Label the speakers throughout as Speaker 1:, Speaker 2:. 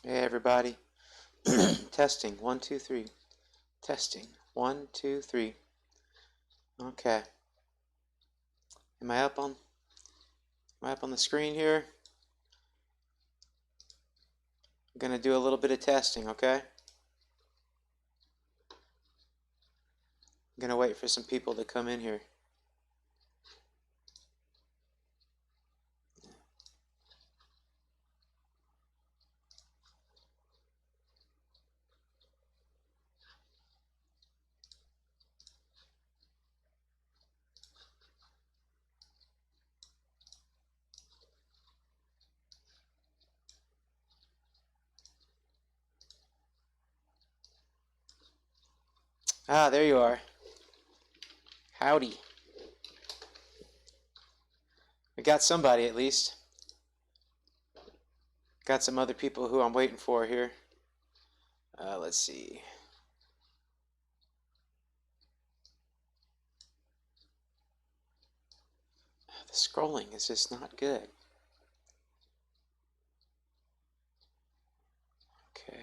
Speaker 1: Hey everybody. Testing. 1, 2, 3. Testing. 1, 2, 3. Okay. Am I up on the screen here? I'm gonna do a little bit of testing, okay? I'm gonna wait for some people to come in here. Ah, there you are. Howdy. We got somebody at least. Got some other people who I'm waiting for here. Let's see. The scrolling is just not good. Okay.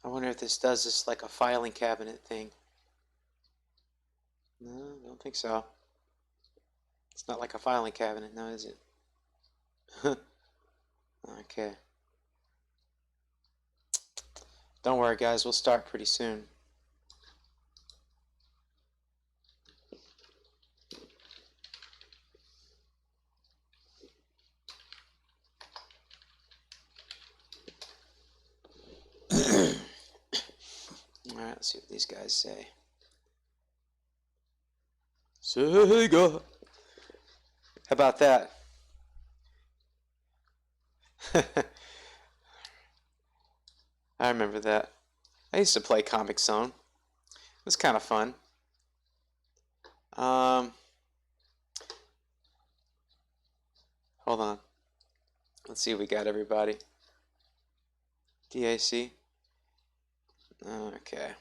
Speaker 1: I wonder if this does this like a filing cabinet thing. No, I don't think so. It's not like a filing cabinet, no, is it? Okay. Don't worry, guys. We'll start pretty soon. Alright, let's see what these guys say. Sega! How about that? I remember that. I used to play Comic Zone. It was kind of fun. Hold on. Let's see if we got everybody. DAC. Okay.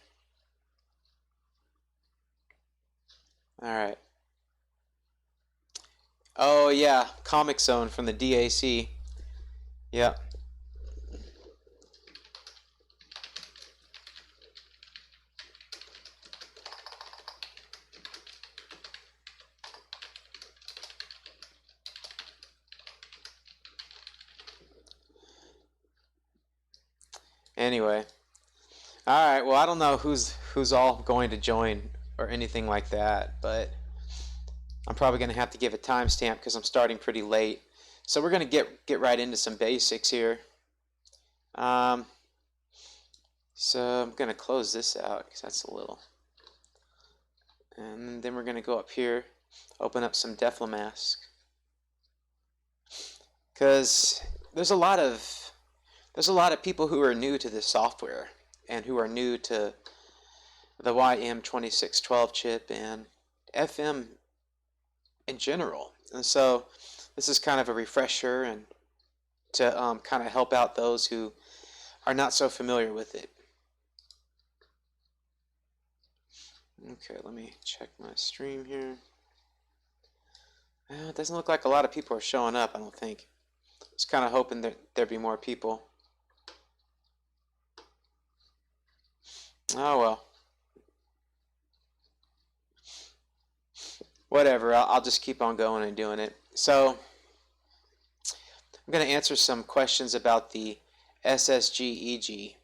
Speaker 1: Alright. Oh yeah, Comic Zone from the DAC. Yep. Anyway. Alright, well I don't know who's all going to join or anything like that, but I'm probably going to have to give a timestamp because I'm starting pretty late. So we're going to get right into some basics here. So I'm going to close this out because that's a little. And then we're going to go up here, open up some Deflamask. Because there's a lot of people who are new to this software and who are new to the YM2612 chip and FM in general. And so this is kind of a refresher and to kind of help out those who are not so familiar with it. Okay, let me check my stream here. It doesn't look like a lot of people are showing up, I don't think. I was kind of hoping that there'd be more people. Oh well. Whatever, I'll just keep on going and doing it. So, I'm going to answer some questions about the SSG-EG.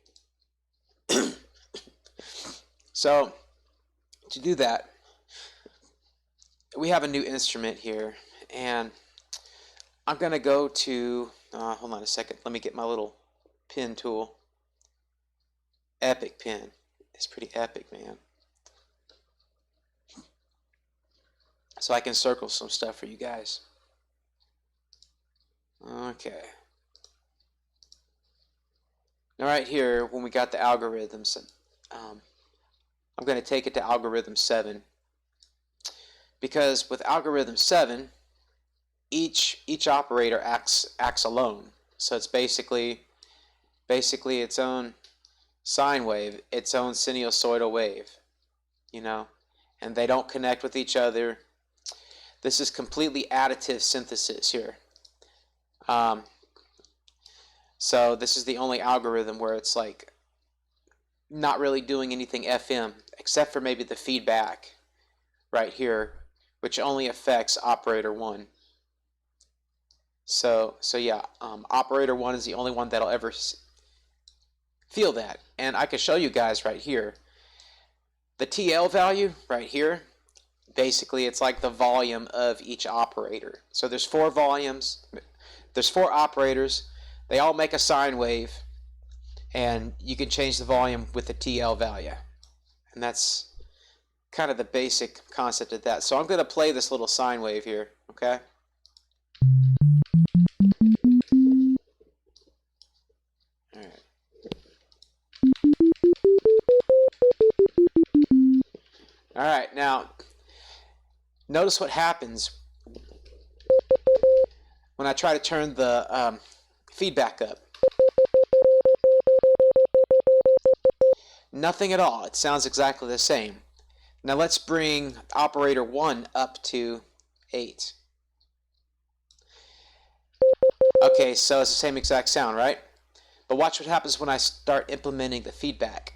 Speaker 1: So, to do that, we have a new instrument here, and I'm going to go to, hold on a second, let me get my little pen tool. Epic pen. It's pretty epic, man. So I can circle some stuff for you guys. Okay. Now right here, when we got the algorithms, I'm going to take it to algorithm 7. Because with algorithm 7, each operator acts alone. So it's basically its own sine wave, its own sinusoidal wave, you know, and they don't connect with each other. This is completely additive synthesis here. So this is the only algorithm where it's like not really doing anything FM except for maybe the feedback right here, which only affects operator 1. So yeah, operator 1 is the only one that'll ever feel that. And I can show you guys right here. The TL value right here, basically it's like the volume of each operator. So there's 4 volumes, there's 4 operators, they all make a sine wave, and you can change the volume with the TL value. And that's kind of the basic concept of that. So I'm going to play this little sine wave here, okay? All right. All right, now notice what happens when I try to turn the feedback up. Nothing at all. It sounds exactly the same. Now let's bring operator 1 up to 8. Okay, so it's the same exact sound, right? But watch what happens when I start implementing the feedback.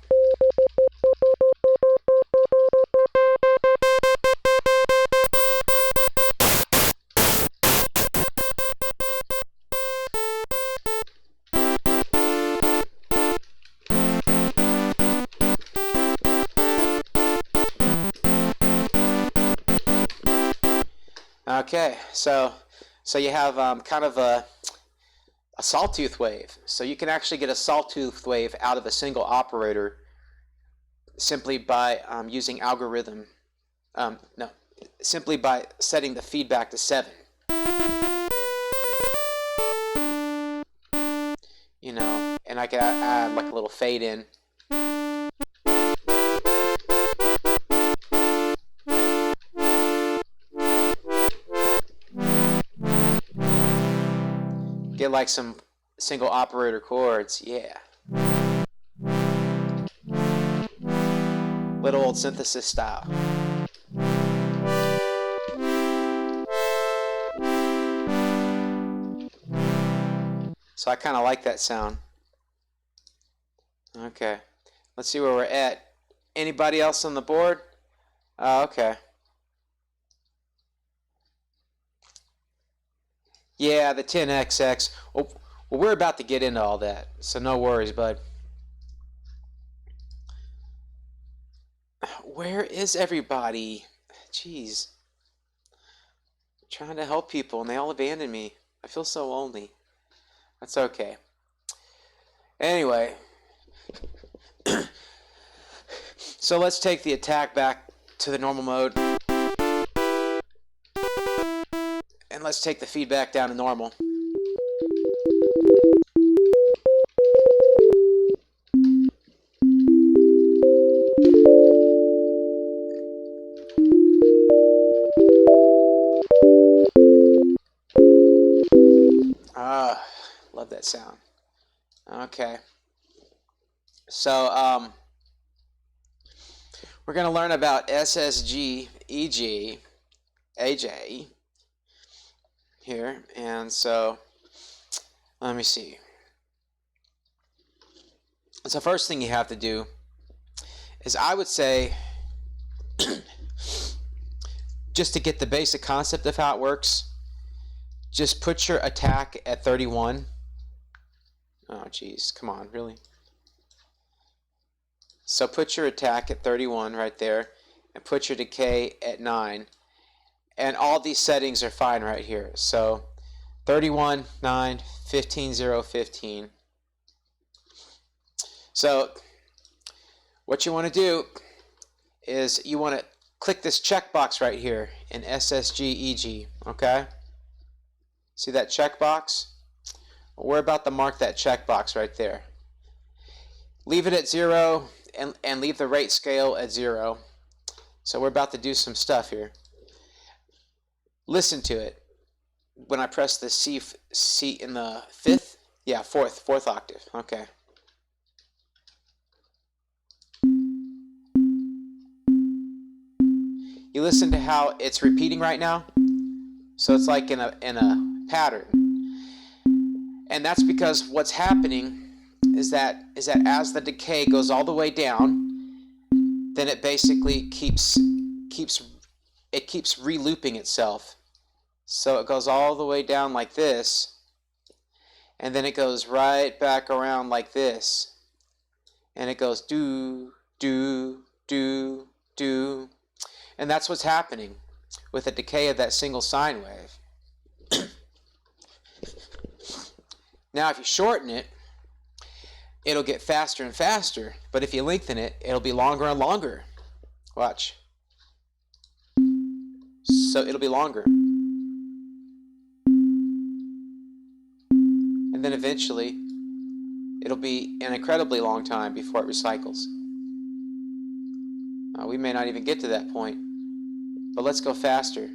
Speaker 1: Okay, so you have kind of a sawtooth wave. So you can actually get a sawtooth wave out of a single operator simply by using algorithm. No, simply by setting the feedback to 7. You know, and I can add like a little fade in. Get like some single operator chords, yeah. Little old synthesis style. So I kind of like that sound. Okay, let's see where we're at. Anybody else on the board? Okay. Yeah, the 10XX. Well, we're about to get into all that, so no worries, bud. Where is everybody? Jeez. I'm trying to help people, and they all abandon me. I feel so lonely. That's okay. Anyway. So let's take the attack back to the normal mode. And let's take the feedback down to normal. Ah, love that sound. Okay. So, we're going to learn about SSG-EG, AJ, here. And so, let me see. So first thing you have to do is, I would say, just to get the basic concept of how it works, just put your attack at 31. Oh, geez. Come on, really? So put your attack at 31 right there, and put your decay at 9. And all these settings are fine right here. So 31, 9, 15, 0, 15. So what you want to do is you want to click this checkbox right here in SSG-EG, okay? See that checkbox? Well, we're about to mark that checkbox right there. Leave it at 0 and leave the rate scale at 0. So we're about to do some stuff here. Listen to it. When I press the C in the 5th, yeah, 4th octave. Okay. You listen to how it's repeating right now? So it's like in a pattern. And that's because what's happening is that as the decay goes all the way down, then it basically keeps re-looping itself. So it goes all the way down like this, and then it goes right back around like this, and it goes do, do, do, do, and that's what's happening with the decay of that single sine wave. Now if you shorten it, it'll get faster and faster, but if you lengthen it, it'll be longer and longer. Watch. So it'll be longer. And then eventually, it'll be an incredibly long time before it recycles. We may not even get to that point, but let's go faster.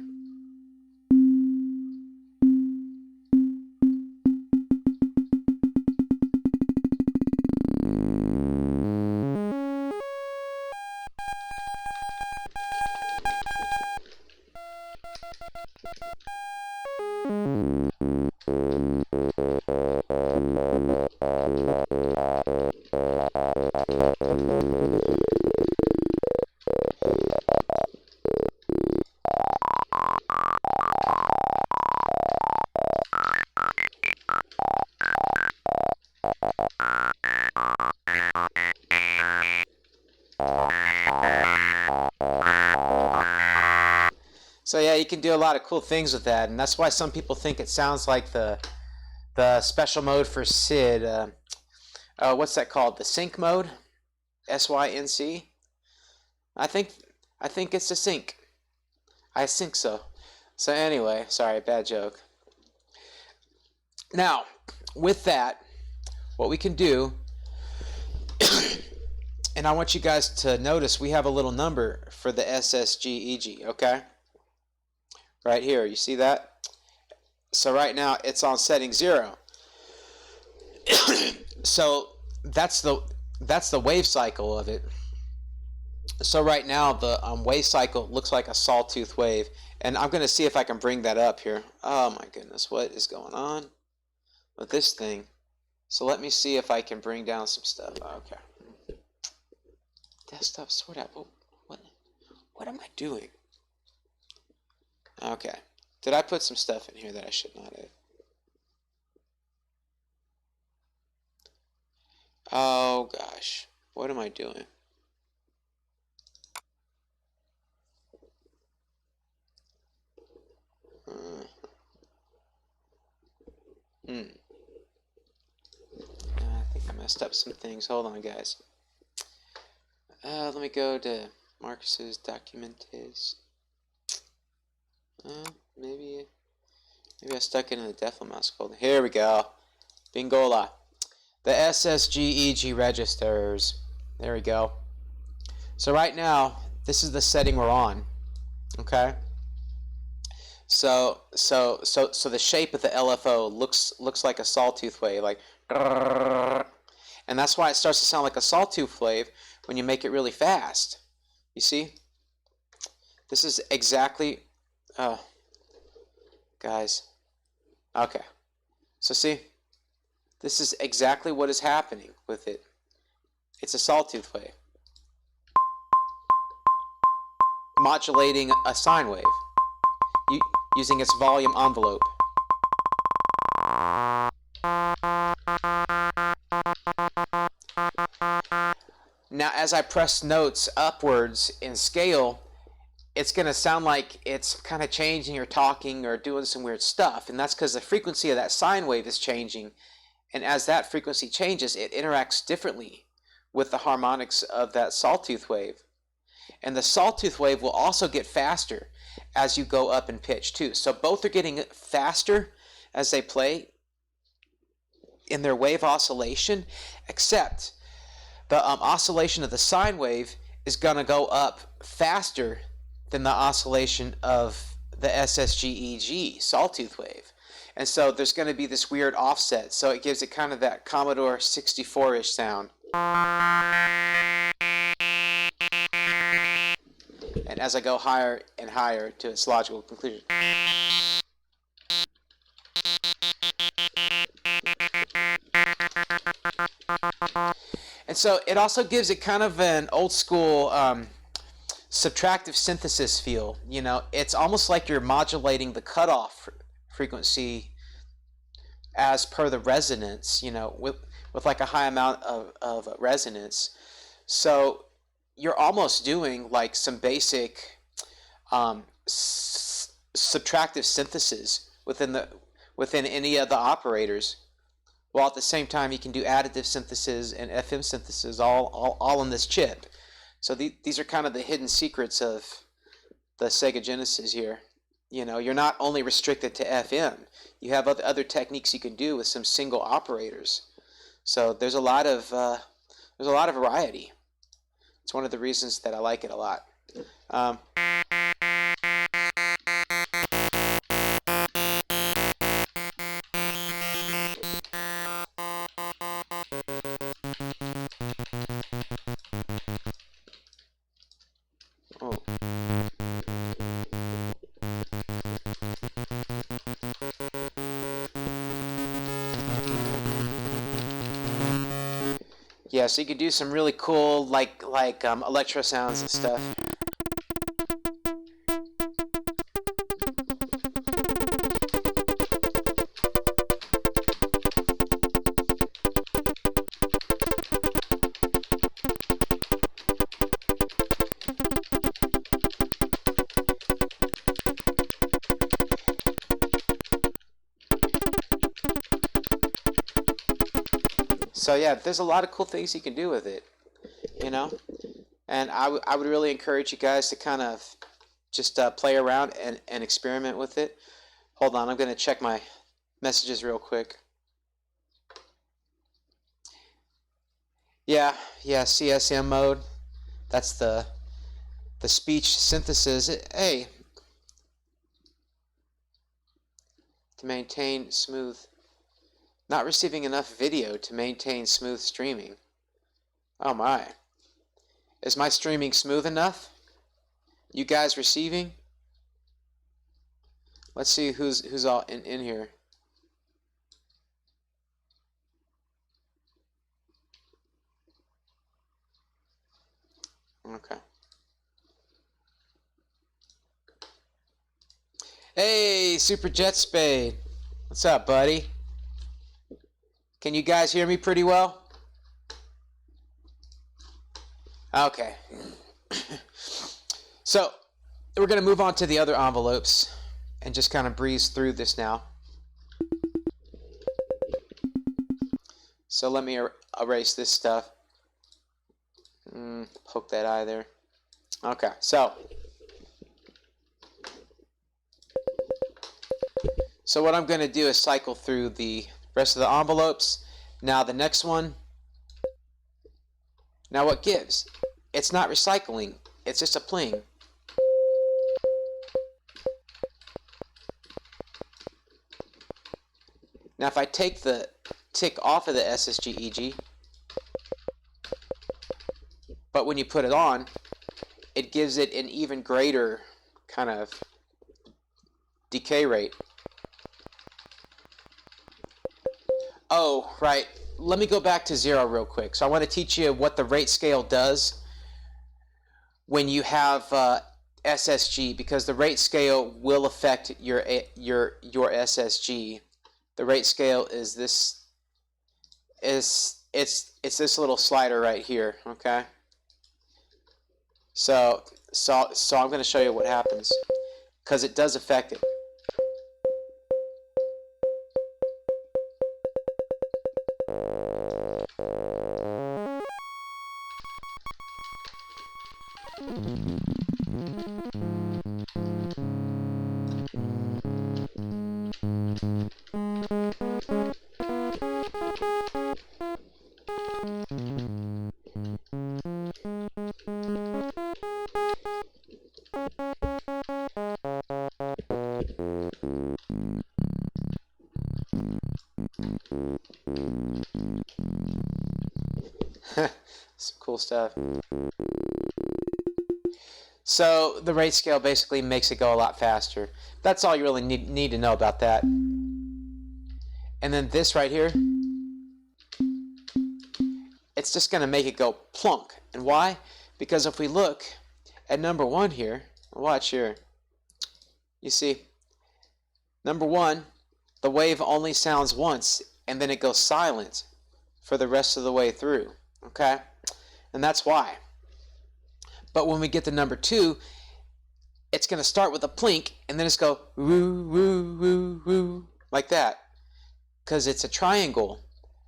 Speaker 1: So yeah, you can do a lot of cool things with that, and that's why some people think it sounds like the special mode for SID. What's that called? The sync mode, SYNC. I think it's a sync. I think so. So anyway, sorry, bad joke. Now, with that, what we can do, and I want you guys to notice we have a little number for the SSG-EG, okay? Right here, you see that? So right now it's on setting 0. So that's the wave cycle of it. So right now the wave cycle looks like a sawtooth wave, and I'm going to see if I can bring that up here. Oh my goodness, what is going on with this thing? So let me see if I can bring down some stuff. Okay. Desktop sort out. Oh, what am I doing? Okay. Did I put some stuff in here that I should not have? Oh gosh. What am I doing? I think I messed up some things. Hold on, guys. Let me go to Marcus's documentes. Maybe I stuck it in the Deflamouse folder. Here we go. Bingola. The SSG-EG registers. There we go. So right now, this is the setting we're on. Okay. So the shape of the LFO looks like a sawtooth wave, like, and that's why it starts to sound like a sawtooth wave when you make it really fast. You see? This is exactly. Guys. Okay. So see, this is exactly what is happening with it. It's a sawtooth wave. Modulating a sine wave. Using its volume envelope. Now as I press notes upwards in scale, it's going to sound like it's kind of changing or talking or doing some weird stuff, and that's because the frequency of that sine wave is changing, and as that frequency changes, it interacts differently with the harmonics of that sawtooth wave. And the sawtooth wave will also get faster as you go up in pitch too. So both are getting faster as they play in their wave oscillation, except the oscillation of the sine wave is going to go up faster than the oscillation of the SSG-EG sawtooth wave. And so there's going to be this weird offset, so it gives it kind of that Commodore 64-ish sound. And as I go higher and higher to its logical conclusion. And so it also gives it kind of an old school subtractive synthesis feel. You know, it's almost like you're modulating the cutoff frequency as per the resonance, you know, with like a high amount of resonance. So you're almost doing like some basic subtractive synthesis within any of the operators, while at the same time you can do additive synthesis and FM synthesis all in this chip. So these are kind of the hidden secrets of the Sega Genesis here. You know, you're not only restricted to FM. You have other techniques you can do with some single operators. So there's a lot of variety. It's one of the reasons that I like it a lot. Oh. Yeah, so you can do some really cool like electro sounds and stuff. So yeah, there's a lot of cool things you can do with it, you know, and I would really encourage you guys to kind of just play around and experiment with it. Hold on, I'm going to check my messages real quick. Yeah, CSM mode. That's the speech synthesis. Hey, to maintain smooth. Not receiving enough video to maintain smooth streaming. Oh my. Is my streaming smooth enough? You guys receiving? Let's see who's all in here. Okay. Hey, Super Jet Spade. What's up, buddy? Can you guys hear me pretty well? Okay. So we're going to move on to the other envelopes and just kind of breeze through this now. So let me erase this stuff. Poke that eye there. Okay, so what I'm going to do is cycle through the rest of the envelopes. Now the next one. Now what gives? It's not recycling. It's just a pling. Now if I take the tick off of the SSG-EG, but when you put it on, it gives it an even greater kind of decay rate. Oh, right. Let me go back to 0 real quick. So I want to teach you what the rate scale does when you have SSG, because the rate scale will affect your SSG. The rate scale is this. It's this little slider right here. Okay. So I'm going to show you what happens, because it does affect it. Some cool stuff. So the rate scale basically makes it go a lot faster. That's all you really need to know about that. And then this right here, it's just going to make it go plunk. And why? Because if we look at number 1 here, watch here, you see, number 1, the wave only sounds once, and then it goes silent for the rest of the way through, okay? And that's why. But when we get to number 2, it's going to start with a plink, and then it's go woo, woo, woo, woo, like that, because it's a triangle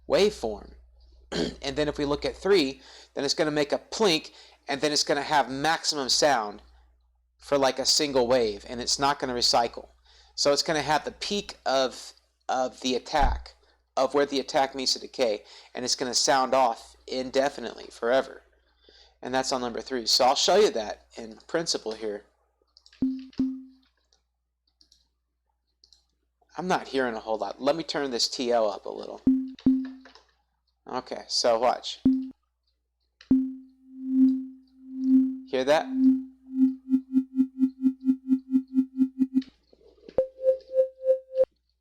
Speaker 1: waveform. And then if we look at 3, then it's going to make a plink, and then it's going to have maximum sound for like a single wave, and it's not going to recycle. So it's going to have the peak of the attack, of where the attack meets the decay, and it's going to sound off indefinitely, forever. And that's on number 3. So I'll show you that in principle here. I'm not hearing a whole lot. Let me turn this TO up a little. Okay, so watch. Hear that?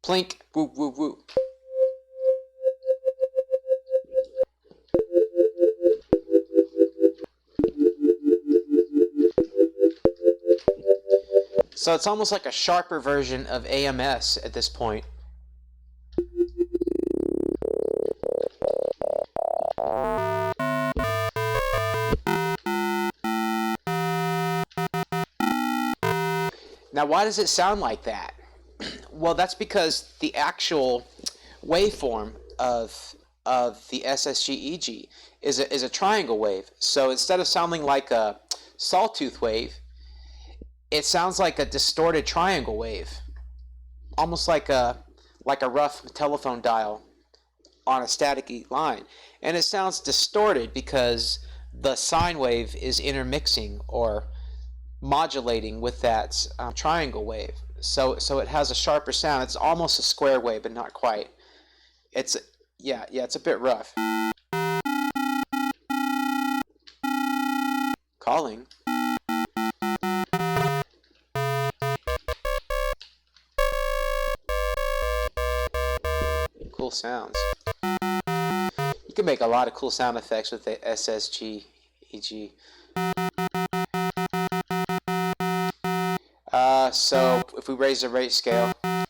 Speaker 1: Plink, woo, woo, woo. So it's almost like a sharper version of AMS at this point. Now, why does it sound like that? Well, that's because the actual waveform of the SSG-EG is a triangle wave. So instead of sounding like a sawtooth wave, it sounds like a distorted triangle wave, almost like a rough telephone dial on a staticky line. And it sounds distorted because the sine wave is intermixing or modulating with that triangle wave. So it has a sharper sound. It's almost a square wave, but not quite. It's it's a bit rough. Calling. Cool sounds. You can make a lot of cool sound effects with the SSG-EG. So if we raise the rate scale, I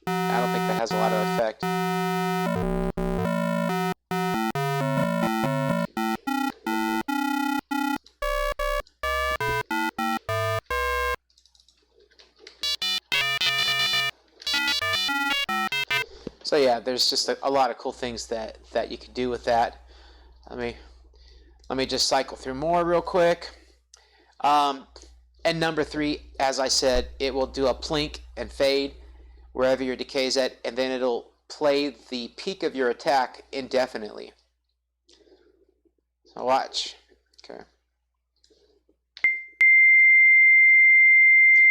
Speaker 1: don't think that has a lot of effect. So yeah, there's just a lot of cool things that you can do with that. Let me just cycle through more real quick. And number 3, as I said, it will do a plink and fade wherever your decay is at, and then it'll play the peak of your attack indefinitely. So watch. Okay.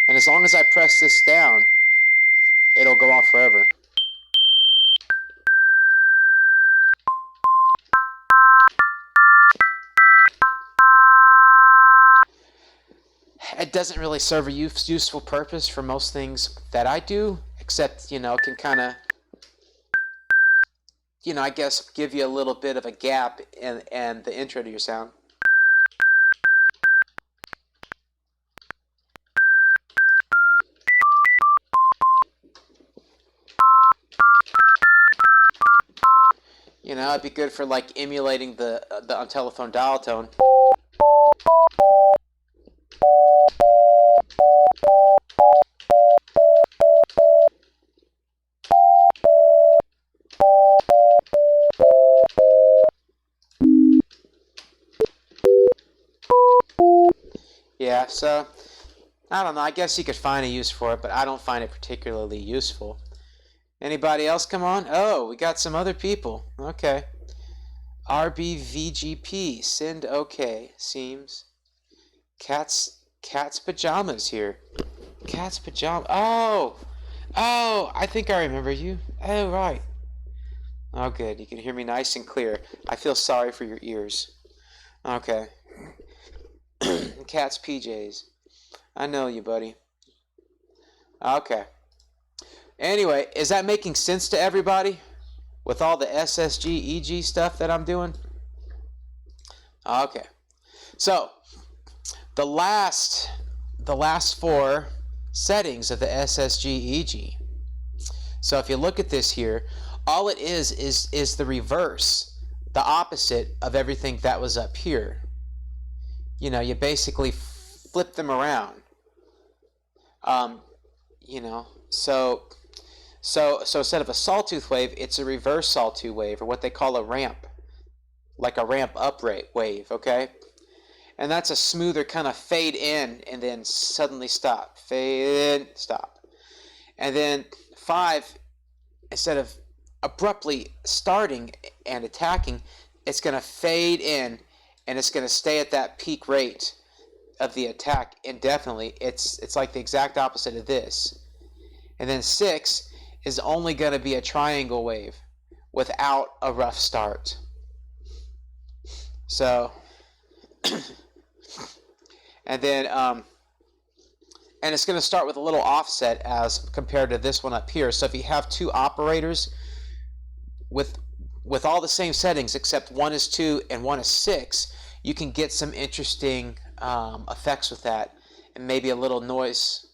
Speaker 1: And as long as I press this down, it'll go on forever. It doesn't really serve a useful purpose for most things that I do, except, it can kind of, I guess give you a little bit of a gap in the intro to your sound. It'd be good for like emulating the telephone dial tone. Yeah, so I don't know. I guess you could find a use for it, but I don't find it particularly useful. Anybody else come on? Oh, we got some other people. Okay. RBVGP, send okay, seems. Cat's pajamas here. Cat's pajamas. Oh, I think I remember you. Oh, right. Oh, good. You can hear me nice and clear. I feel sorry for your ears. Okay. Cat's PJs. I know you, buddy. Okay. Anyway, is that making sense to everybody? with all the SSG-EG stuff that I'm doing. Okay, so the last four settings of the SSG-EG. So if you look at this here, all it is the reverse, the opposite of everything that was up here. You know, you basically flip them around. You know, so instead of a sawtooth wave, it's a reverse sawtooth wave, or what they call a ramp, like a ramp up wave, okay? And that's a smoother kind of fade in and then suddenly stop, fade in, stop. And then 5, instead of abruptly starting and attacking, it's going to fade in and it's going to stay at that peak rate of the attack indefinitely. It's like the exact opposite of this. And then 6 is only going to be a triangle wave without a rough start. So, and then, and it's going to start with a little offset as compared to this one up here. So if you have two operators with all the same settings except one is 2 and one is 6, you can get some interesting effects with that, and maybe a little noise,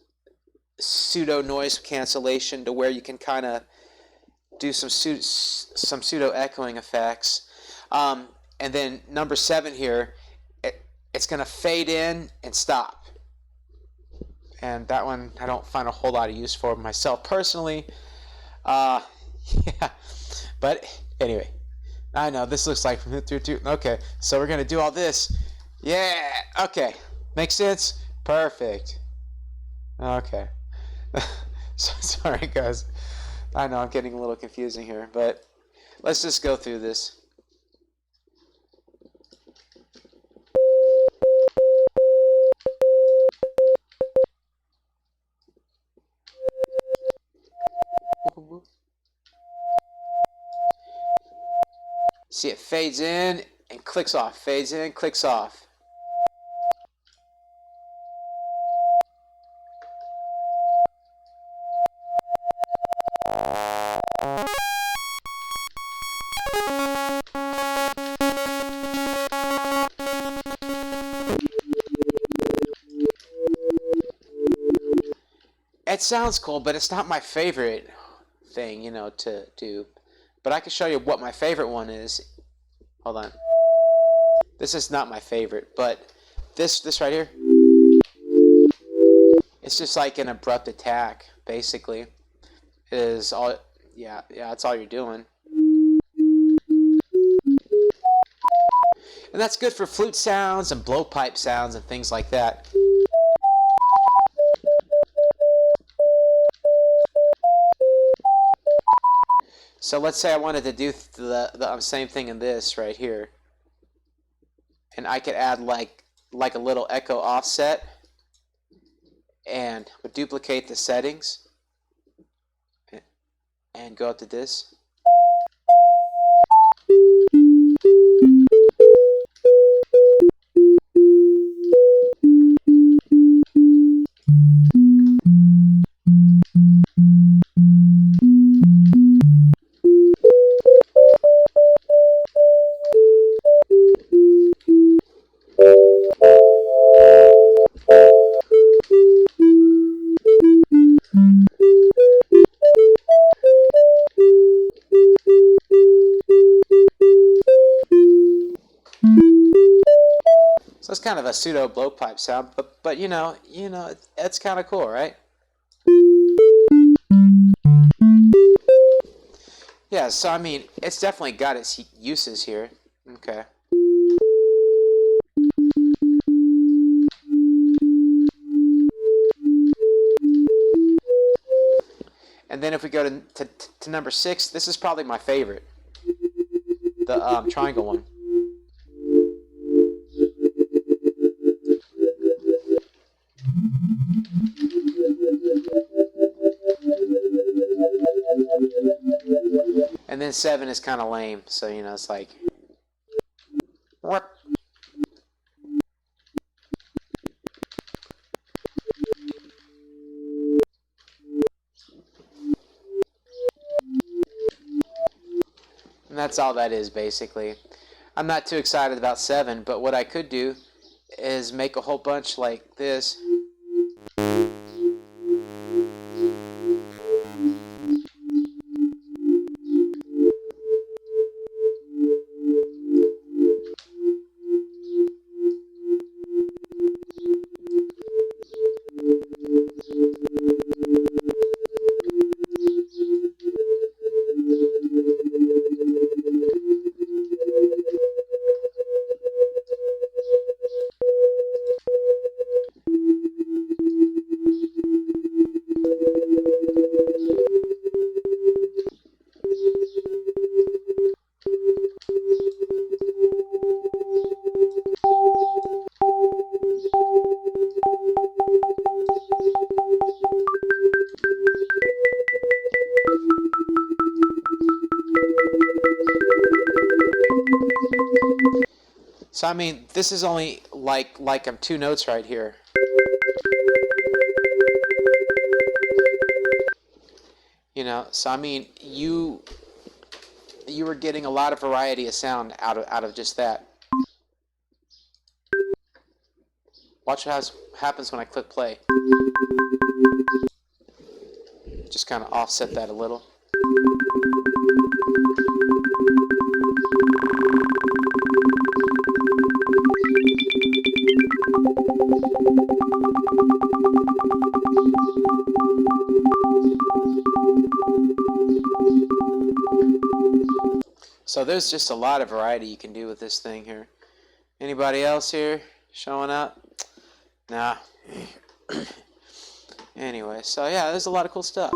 Speaker 1: pseudo noise cancellation, to where you can kind of do some pseudo echoing effects. And then number 7 here, it's going to fade in and stop. And that one I don't find a whole lot of use for myself personally. Yeah, but anyway, I know this looks like okay, so we're going to do all this. Yeah, okay, makes sense? Perfect. Okay. Sorry guys, I know I'm getting a little confusing here, but let's just go through this. See, it fades in and clicks off, fades in, clicks off. It sounds cool, but it's not my favorite thing, you know, to do. But I can show you what my favorite one is. Hold on. This is not my favorite, but this right here, it's just like an abrupt attack, basically. It is all, yeah, that's all you're doing. And that's good for flute sounds and blowpipe sounds and things like that. So let's say I wanted to do the same thing in this right here, and I could add like a little echo offset, and would duplicate the settings, and go up to this. So it's kind of a pseudo blowpipe sound, but you know, it's kind of cool, right? Yeah, so I mean, it's definitely got its uses here. Okay. And then if we go to number 6, this is probably my favorite, the triangle one. And then 7 is kind of lame, so you know, it's like, what? And that's all that is, basically. I'm not too excited about 7, but what I could do is make a whole bunch like this. So I mean, this is only like I'm 2 notes right here. You know, so I mean, you were getting a lot of variety of sound out of just that. Watch what happens when I click play. Just kind of offset that a little. So there's just a lot of variety you can do with this thing here. Anybody else here showing up? Nah. Anyway, so yeah, there's a lot of cool stuff.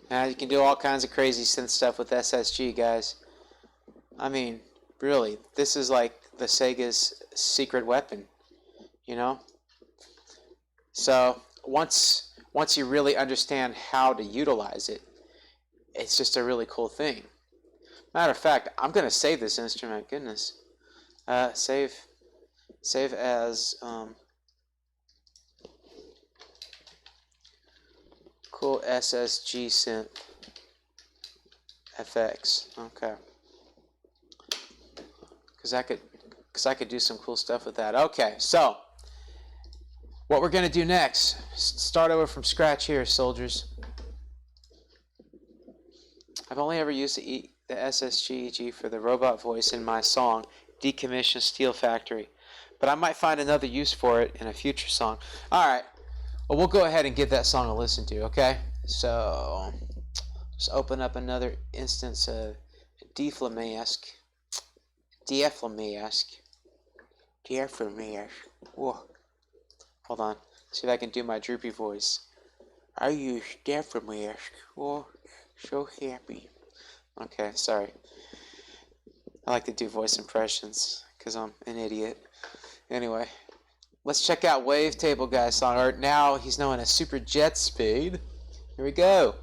Speaker 1: Now you can do all kinds of crazy synth stuff with SSG, guys. I mean, really, this is like the Sega's secret weapon, you know? So once you really understand how to utilize it, it's just a really cool thing. Matter of fact, I'm gonna save this instrument. Goodness, save as cool SSG synth FX. Okay, because I could do some cool stuff with that. Okay, so what we're gonna do next? Start over from scratch here, soldiers. I've only ever used the SSG-EG for the robot voice in my song, Decommissioned Steel Factory. But I might find another use for it in a future song. Alright, well, we'll go ahead and give that song a listen to, okay? So, just open up another instance of Diaphragmask. Whoa. Hold on, see if I can do my droopy voice. I use Diaphragmask. Oh, so happy. Okay, sorry. I like to do voice impressions because I'm an idiot. Anyway, let's check out Wavetable Guy's song art. Now he's known as Super Jet Speed. Here we go.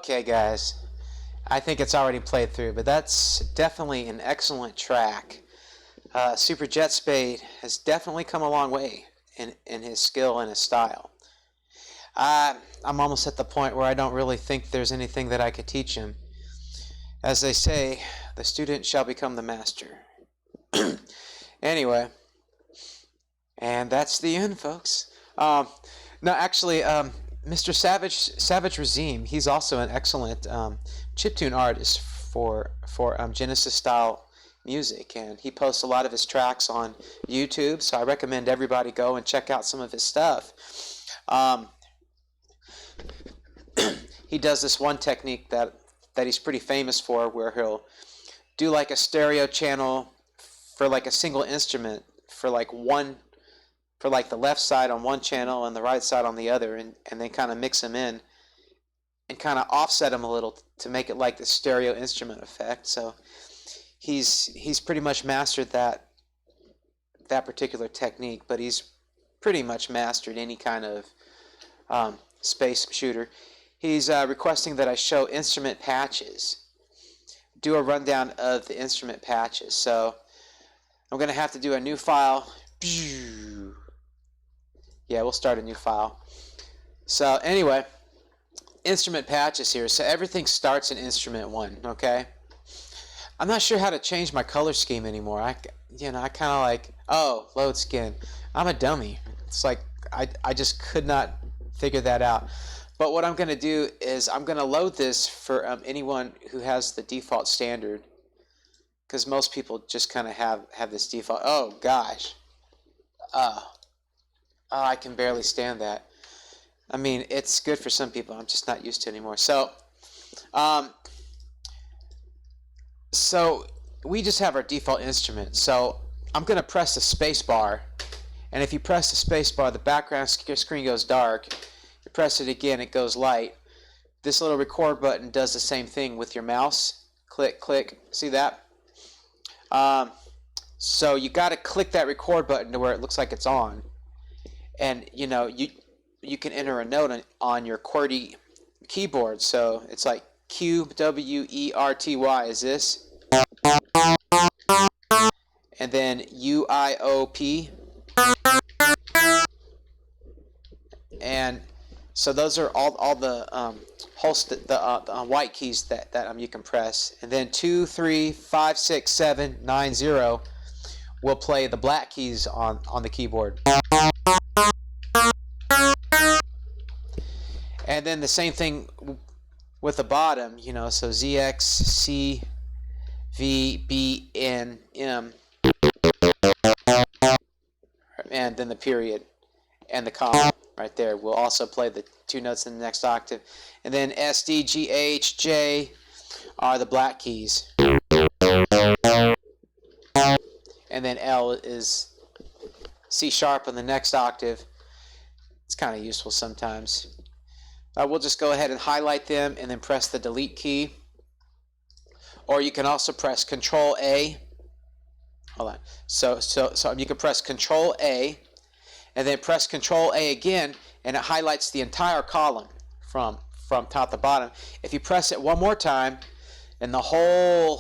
Speaker 1: Okay, guys. I think it's already played through, but that's definitely an excellent track. Super Jet Spade has definitely come a long way in his skill and his style. I'm almost at the point where I don't really think there's anything that I could teach him. As they say, the student shall become the master. Anyway, and that's the end, folks. No, actually, Mr. Savage Razim, he's also an excellent chiptune artist for Genesis style music, and he posts a lot of his tracks on YouTube. So I recommend everybody go and check out some of his stuff. He does this one technique that he's pretty famous for, where he'll do like a stereo channel for like a single instrument for like the left side on one channel and the right side on the other, and then kind of mix them in and kind of offset them a little to make it like the stereo instrument effect. So he's pretty much mastered that particular technique, but he's pretty much mastered any kind of space shooter. He's requesting that I show instrument patches, do a rundown of the instrument patches. So I'm going to have to do a new file. Yeah, we'll start a new file. So anyway, instrument patches here. So everything starts in instrument 1, okay? I'm not sure how to change my color scheme anymore. I kind of like, oh, load skin. I'm a dummy. It's like I just could not figure that out. But what I'm going to do is I'm going to load this for anyone who has the default standard, because most people just kind of have this default. Oh gosh. Oh, I can barely stand that. I mean, it's good for some people. I'm just not used to it anymore. So we just have our default instrument. So I'm going to press the space bar, and if you press the space bar, the background screen goes dark. You press it again, it goes light. This little record button does the same thing with your mouse. Click, click. See that? So you got to click that record button to where it looks like it's on, and you can enter a note on your QWERTY keyboard. So it's like QWERTY is this, and then UIOP, and so those are all the white keys that you can press, and then 2, 3, 5, 6, 7, 9, 0 will play the black keys on the keyboard. And then the same thing with the bottom, so ZX, C, V, B, N, M, and then the period and the comma right there will also play the 2 notes in the next octave. And then S, D, G, H, J are the black keys. And then L is C sharp on the next octave. It's kind of useful sometimes. We'll just go ahead and highlight them and then press the delete key. Or you can also press Control A. Hold on. So you can press Control A and then press Control A again, and it highlights the entire column from top to bottom. If you press it one more time, and the whole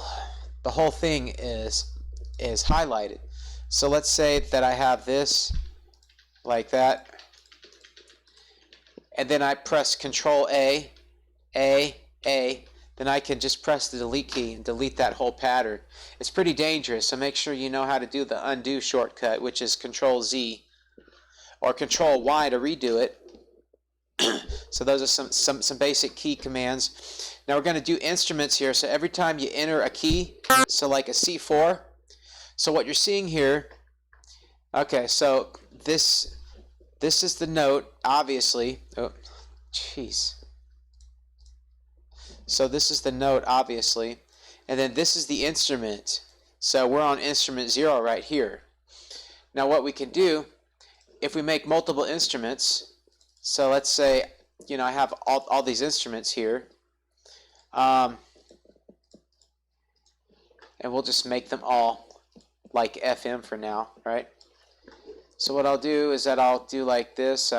Speaker 1: thing is highlighted. So let's say that I have this like that, and then I press Control A, then I can just press the delete key and delete that whole pattern. It's pretty dangerous, so make sure you know how to do the undo shortcut, which is Control Z or Control Y to redo it. So those are some basic key commands. Now we're going to do instruments here. So every time you enter a key, so like a C4, so what you're seeing here, okay, so this is the note, obviously. Oh, jeez. So this is the note, obviously, and then this is the instrument. So we're on instrument 0 right here. Now what we can do, if we make multiple instruments, so let's say, I have all these instruments here, and we'll just make them all like FM for now, right? So what I'll do is that I'll do like this.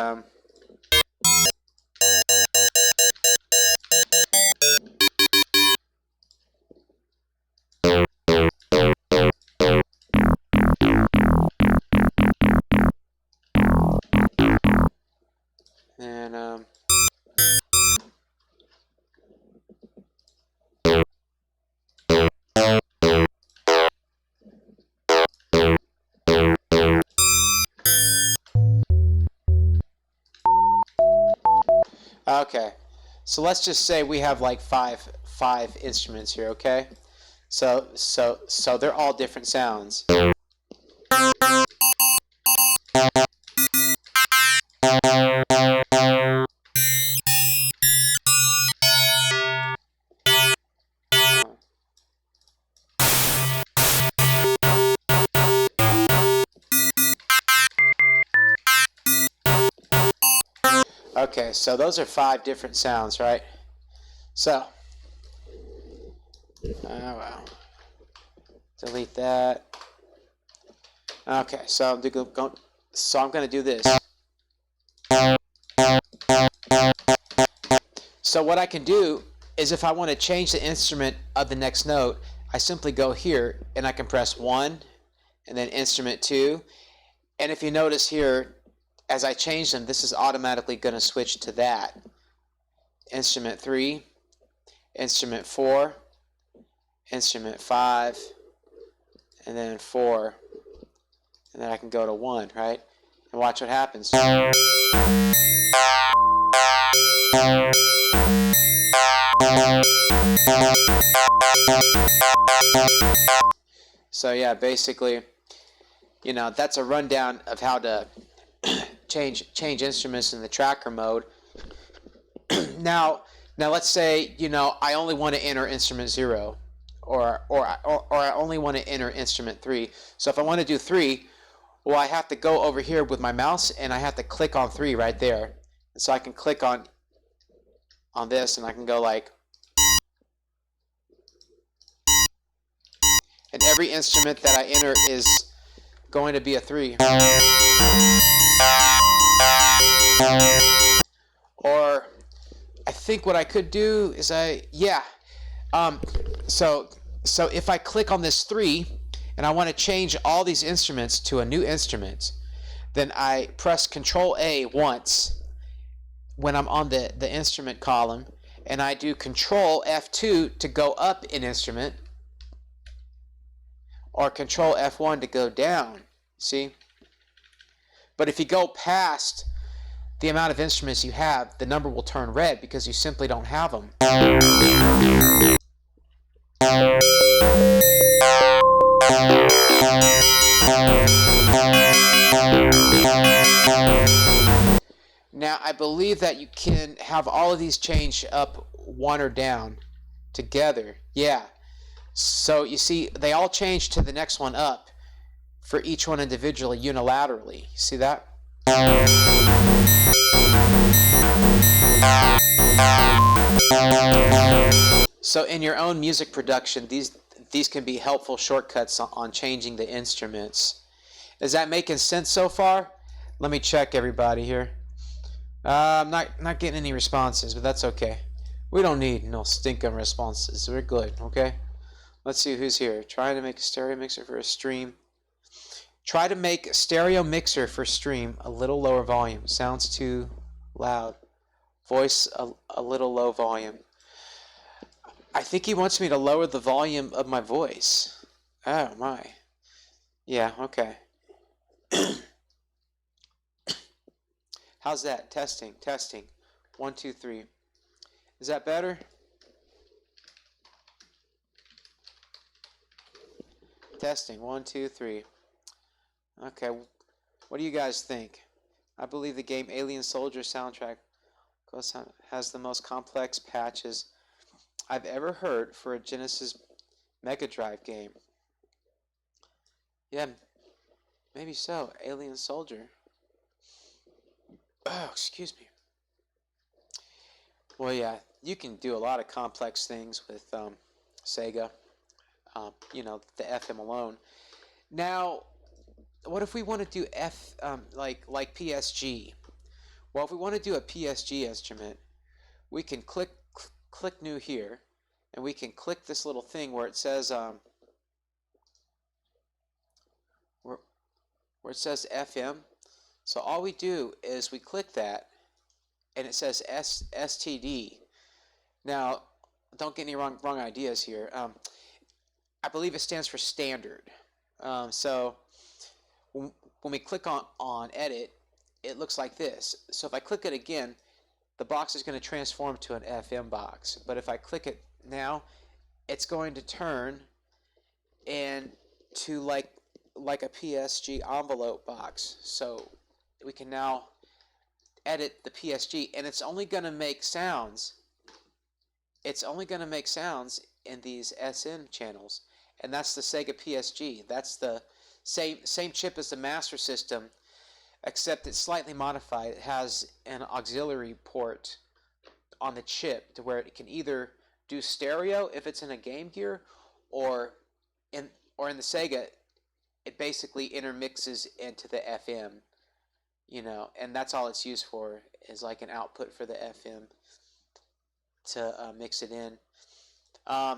Speaker 1: Okay. So let's just say we have like five instruments here, okay? So they're all different sounds. Okay, so those are five different sounds, right? So, oh wow. Delete that. Okay, so I'm gonna do this. So what I can do is if I want to change the instrument of the next note, I simply go here and I can press 1 and then instrument 2. And if you notice here, as I change them, this is automatically going to switch to that. Instrument 3, instrument 4, instrument 5, and then 4. And then I can go to 1, right? And watch what happens. So yeah, basically, you know, that's a rundown of how to change instruments in the tracker mode. now let's say, you know, I only want to enter instrument 0, or I only want to enter instrument 3. So if I want to do 3, well, I have to go over here with my mouse and I have to click on 3 right there. And so I can click on this and I can go like, and every instrument that I enter is going to be a 3. Or I think what I could do is so if I click on this 3 and I want to change all these instruments to a new instrument, then I press Control A once when I'm on the instrument column, and I do Control F2 to go up an instrument, or Control F1 to go down. See? But if you go past the amount of instruments you have, the number will turn red because you simply don't have them. Now, I believe that you can have all of these change up, 1 or down together. Yeah. So you see, they all change to the next one up for each one individually, unilaterally. See that? So in your own music production, these can be helpful shortcuts on changing the instruments. Is that making sense so far? Let me check everybody here. I'm not getting any responses, but that's okay. We don't need no stinking responses. We're good, okay? Let's see who's here. Trying to make a stereo mixer for a stream. Try to make a stereo mixer for stream a little lower volume. Sounds too loud. Voice a little low volume. I think he wants me to lower the volume of my voice. Oh my. Yeah, okay. How's that? Testing. 1, 2, 3. Is that better? Testing. 1, 2, 3. Okay. What do you guys think? I believe the game Alien Soldier soundtrack has the most complex patches I've ever heard for a Genesis Mega Drive game. Yeah, maybe so. Alien Soldier. Oh, excuse me. Well, yeah, you can do a lot of complex things with Sega. You know, the FM alone. Now, what if we want to do like PSG? Well, if we want to do a PSG instrument, we can click new here, and we can click this little thing where it says where it says FM. So all we do is we click that, and it says STD. Now, don't get any wrong ideas here. I believe it stands for standard. So when we click on edit, it looks like this. So if I click it again, the box is going to transform to an FM box. But if I click it now, it's going to turn into like a PSG envelope box. So we can now edit the PSG, and it's only going to make sounds. It's only going to make sounds in these SM channels, and that's the Sega PSG. That's the same chip as the Master System, except it's slightly modified. It has an auxiliary port on the chip to where it can either do stereo if it's in a Game Gear, or in the Sega, it basically intermixes into the FM, you know, and that's all it's used for, is like an output for the FM to mix it in.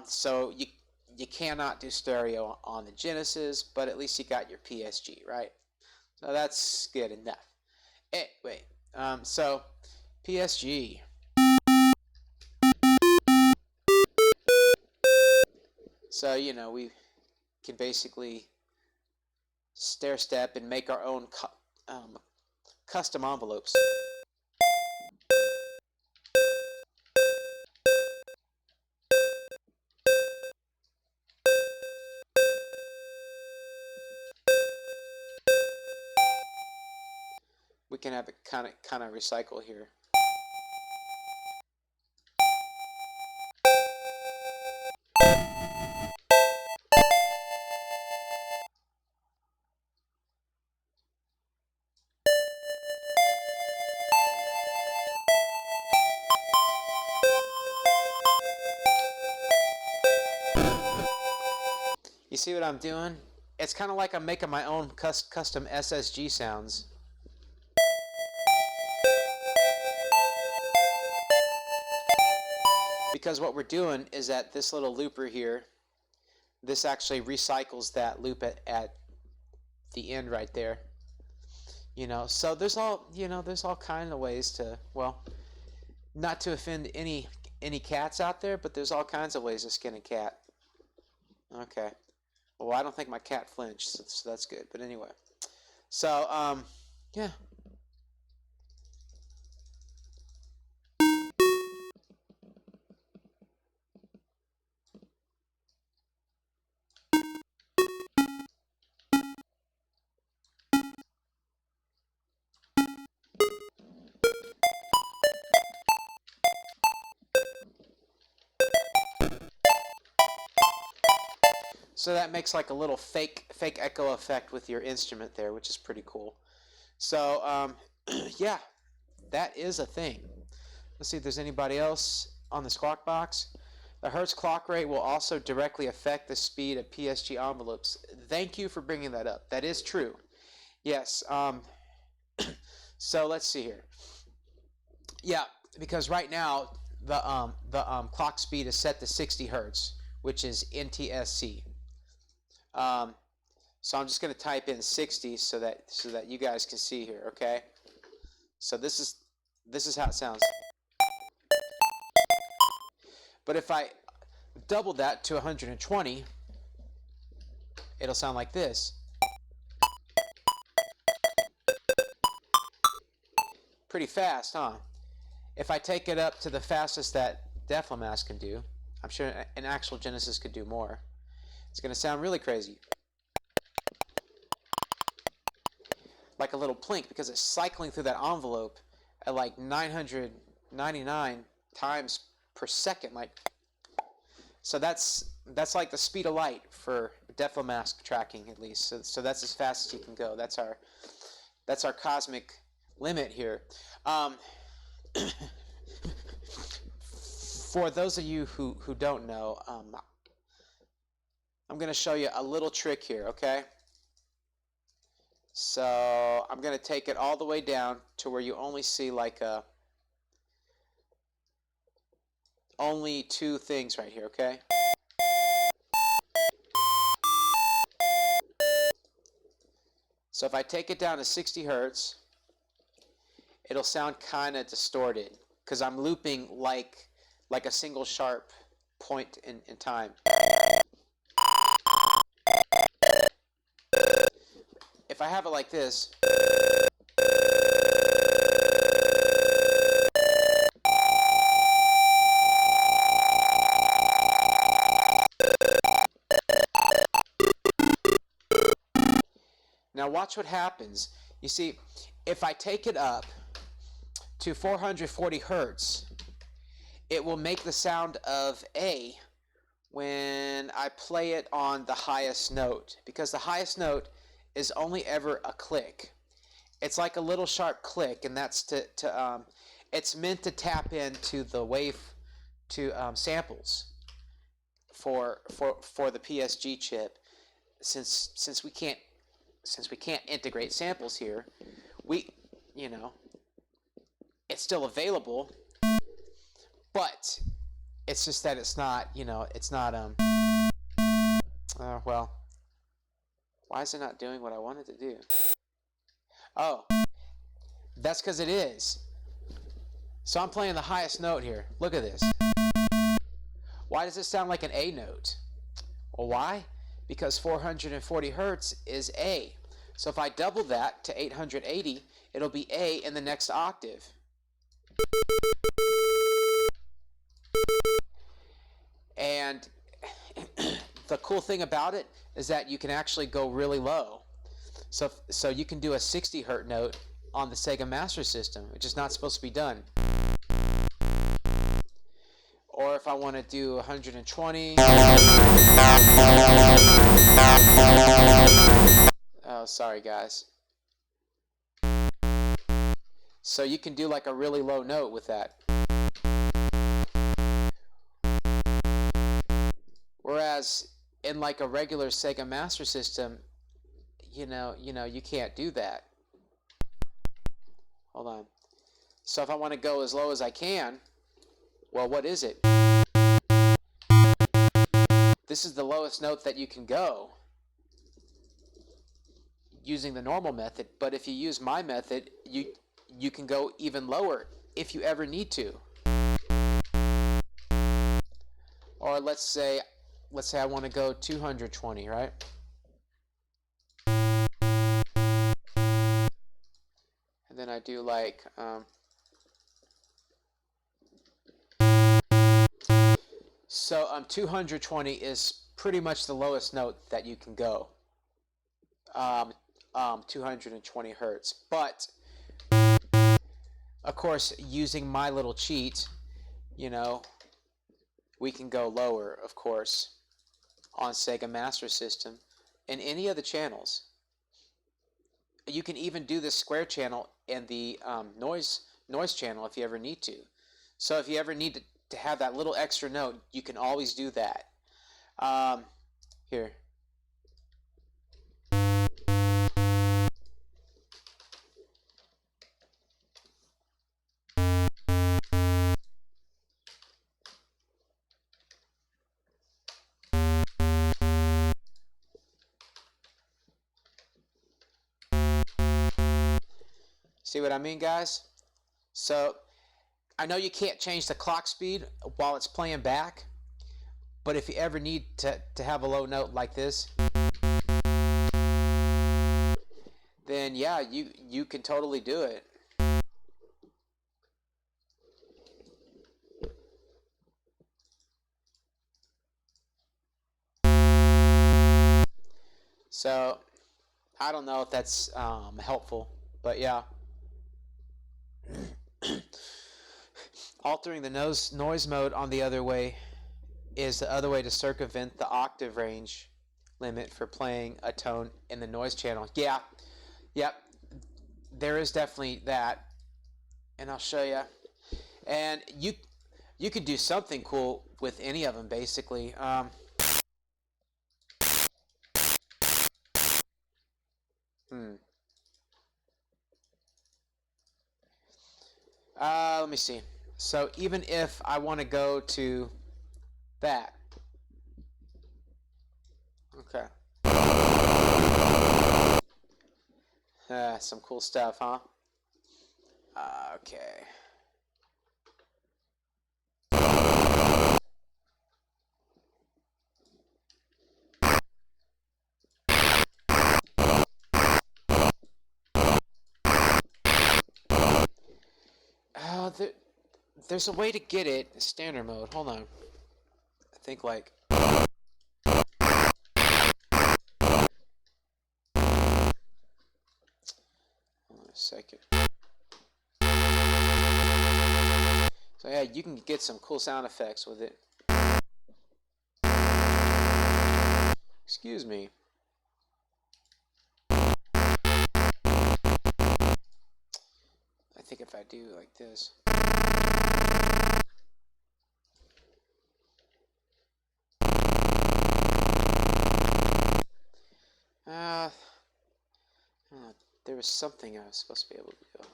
Speaker 1: So you cannot do stereo on the Genesis, but at least you got your PSG, right? So that's good enough. Anyway, so PSG. So, you know, we can basically stair step and make our own custom envelopes. We can have it kind of recycle here. You see what I'm doing? It's kind of like I'm making my own custom SSG sounds. Because what we're doing is that this little looper here, this actually recycles that loop at the end right there. You know, so there's all kind of ways to, well, not to offend any cats out there, but there's all kinds of ways to skin a cat. Okay. Well, I don't think my cat flinched, so that's good. But anyway, so yeah. So that makes like a little fake echo effect with your instrument there, which is pretty cool. So yeah, that is a thing. Let's see if there's anybody else on the Squawk Box. The Hertz clock rate will also directly affect the speed of PSG envelopes. Thank you for bringing that up. That is true. Yes. So let's see here. Yeah, because right now the clock speed is set to 60 hertz, which is NTSC. So I'm just going to type in 60 so that you guys can see here. Okay. So this is how it sounds. But if I double that to 120, it'll sound like this. Pretty fast, huh? If I take it up to the fastest that Deflamass can do, I'm sure an actual Genesis could do more. It's going to sound really crazy. Like a little plink, because it's cycling through that envelope at like 999 times per second. Like, so that's like the speed of light for Deflamass tracking, at least. So that's as fast as you can go. That's our cosmic limit here. For those of you who don't know, I'm going to show you a little trick here, okay? So I'm going to take it all the way down to where you only see like only two things right here, okay? So if I take it down to 60 hertz, it'll sound kind of distorted because I'm looping like a single sharp point in time. If I have it like this, Now watch what happens. You see, if I take it up to 440 hertz, it will make the sound of A when I play it on the highest note, because the highest note is only ever a click. It's like a little sharp click, and that's it's meant to tap into the wave to samples for the PSG chip. Since we can't integrate samples here, it's still available, but it's just that it's not, well, why is it not doing what I wanted to do? Oh, that's because it is. So I'm playing the highest note here. Look at this. Why does it sound like an A note? Well, why? Because 440 hertz is A. So if I double that to 880, it'll be A in the next octave. And the cool thing about it is that you can actually go really low. So you can do a 60 hertz note on the Sega Master System, which is not supposed to be done. Or if I want to do 120. Oh, sorry guys. So you can do like a really low note with that. Whereas in like a regular Sega Master System, you can't do that. Hold on. So if I want to go as low as I can, well, what is it? This is the lowest note that you can go using the normal method, but if you use my method, you can go even lower if you ever need to. Or let's say I want to go 220, right? And then I do like so 220 is pretty much the lowest note that you can go. 220 hertz. But of course, using my little cheat, we can go lower, of course, on Sega Master System and any of the channels. You can even do the square channel and the noise channel if you ever need to. So if you ever need to have that little extra note, you can always do that. Here. See what I mean, guys? So I know you can't change the clock speed while it's playing back, but if you ever need to have a low note like this, then yeah, you can totally do it. So I don't know if that's helpful, but yeah. Altering the noise mode on the other way is the other way to circumvent the octave range limit for playing a tone in the noise channel. Yeah, yep, there is definitely that, and I'll show you. And you could do something cool with any of them, basically. Let me see. So even if I want to go to that. Okay. Some cool stuff, huh? Okay. There's a way to get it in standard mode. Hold on. I think like... second. So yeah, you can get some cool sound effects with it. Excuse me. I think if I do like this. There was something I was supposed to be able to do.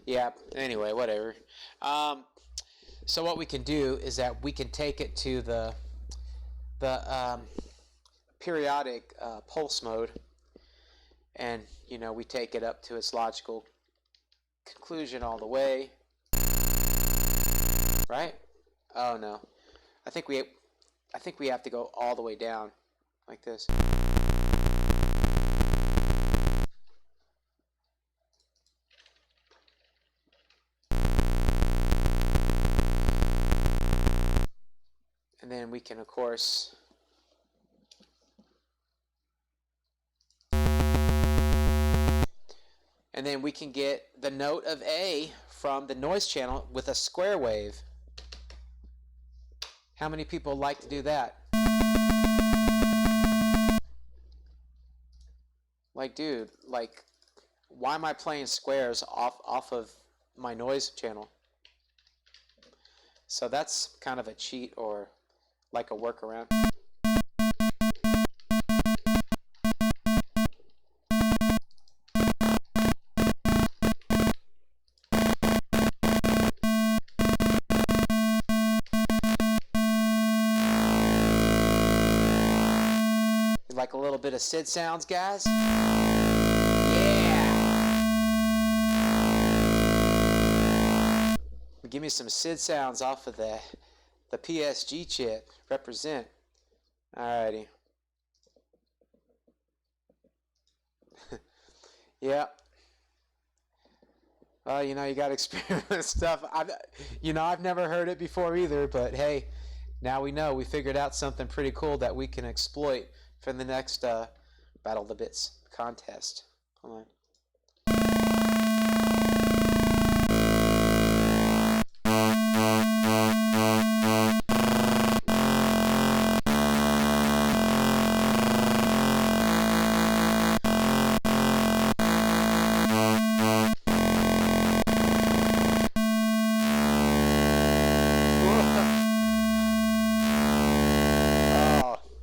Speaker 1: Yeah, anyway, whatever. So what we can do is that we can take it to the periodic pulse mode, and we take it up to its logical conclusion all the way. Right? Oh no, I think we have to go all the way down like this. And then we can, of course, and then we can get the note of A from the noise channel with a square wave. How many people like to do that? Like, dude, like, why am I playing squares off of my noise channel? So that's kind of a cheat, or like a workaround. You like a little bit of SID sounds, guys? Yeah! Give me some SID sounds off of the PSG chip. Represent. Alrighty. Yeah. You got to experiment with stuff. I've never heard it before either, but hey, now we know. We figured out something pretty cool that we can exploit for the next Battle the Bits contest. Hold on.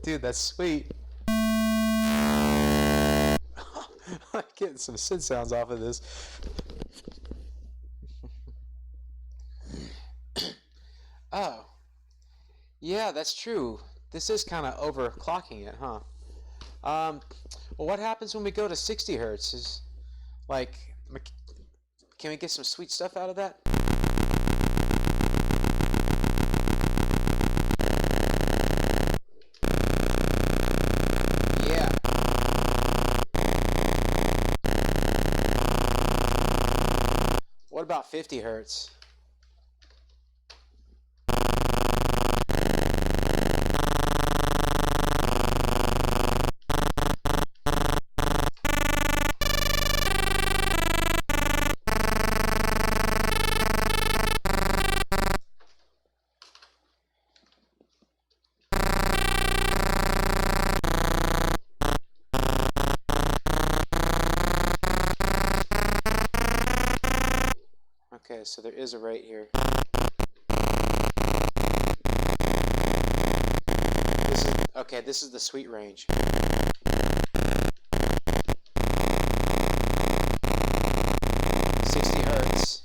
Speaker 1: Dude, that's sweet. I'm getting some SID sounds off of this. Oh. Yeah, that's true. This is kind of overclocking it, huh? Well, what happens when we go to 60 hertz? Is like, can we get some sweet stuff out of that? Yeah. What about 50 hertz? Okay, so there is a rate here. This is the sweet range. Hertz.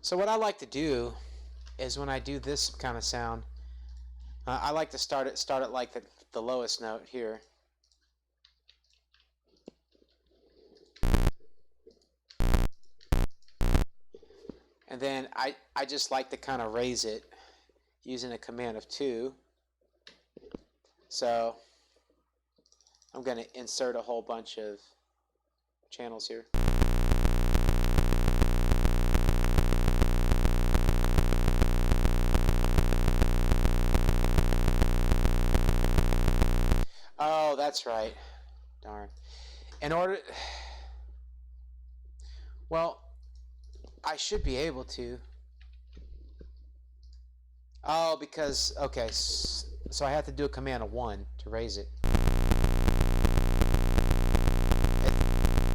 Speaker 1: So what I like to do is when I do this kind of sound, I like to start it like the lowest note here. And then I just like to kind of raise it using a command of 2. So I'm going to insert a whole bunch of channels here. Oh, that's right. Darn. In order... Well, I should be able to. Oh, because... Okay, so I have to do a command of 1 to raise it.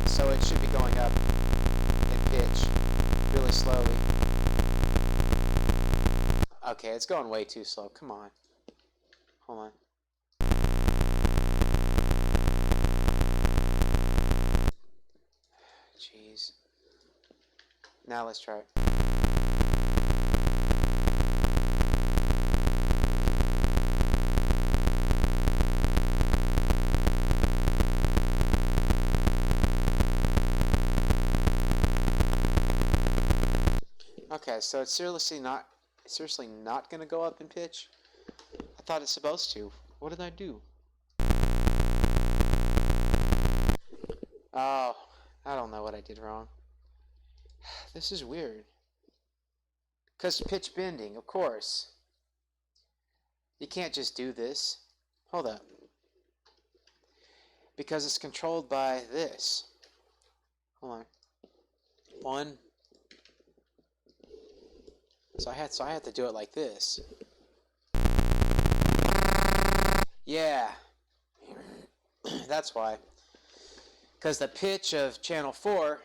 Speaker 1: So it should be going up in pitch really slowly. Okay, it's going way too slow. Come on. Hold on. Jeez. Now let's try it. Okay, so it's seriously not going to go up in pitch? I thought it's supposed to. What did I do? Oh, I don't know what I did wrong. This is weird. Because pitch bending, of course. You can't just do this. Hold up. Because it's controlled by this. Hold on. 1. So I had to do it like this. Yeah. That's why. Because the pitch of channel 4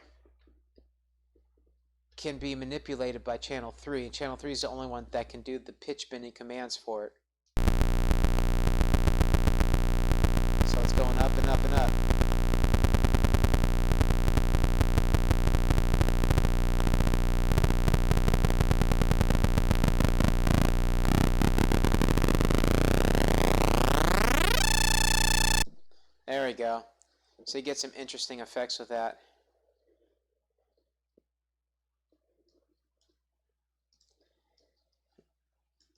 Speaker 1: can be manipulated by channel 3, and channel 3 is the only one that can do the pitch bending commands for it. So it's going up and up and up. There we go. So you get some interesting effects with that.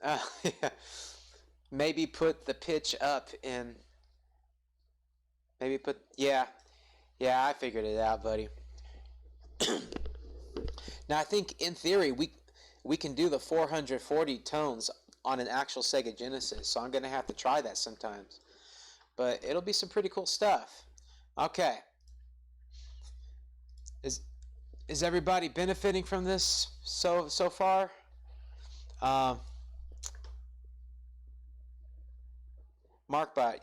Speaker 1: Yeah. Maybe put the pitch up in. Maybe put. Yeah, I figured it out, buddy. Now I think in theory we can do the 440 tones on an actual Sega Genesis, so I'm gonna have to try that sometimes. But it'll be some pretty cool stuff. Okay. Is everybody benefiting from this so far? Markbot,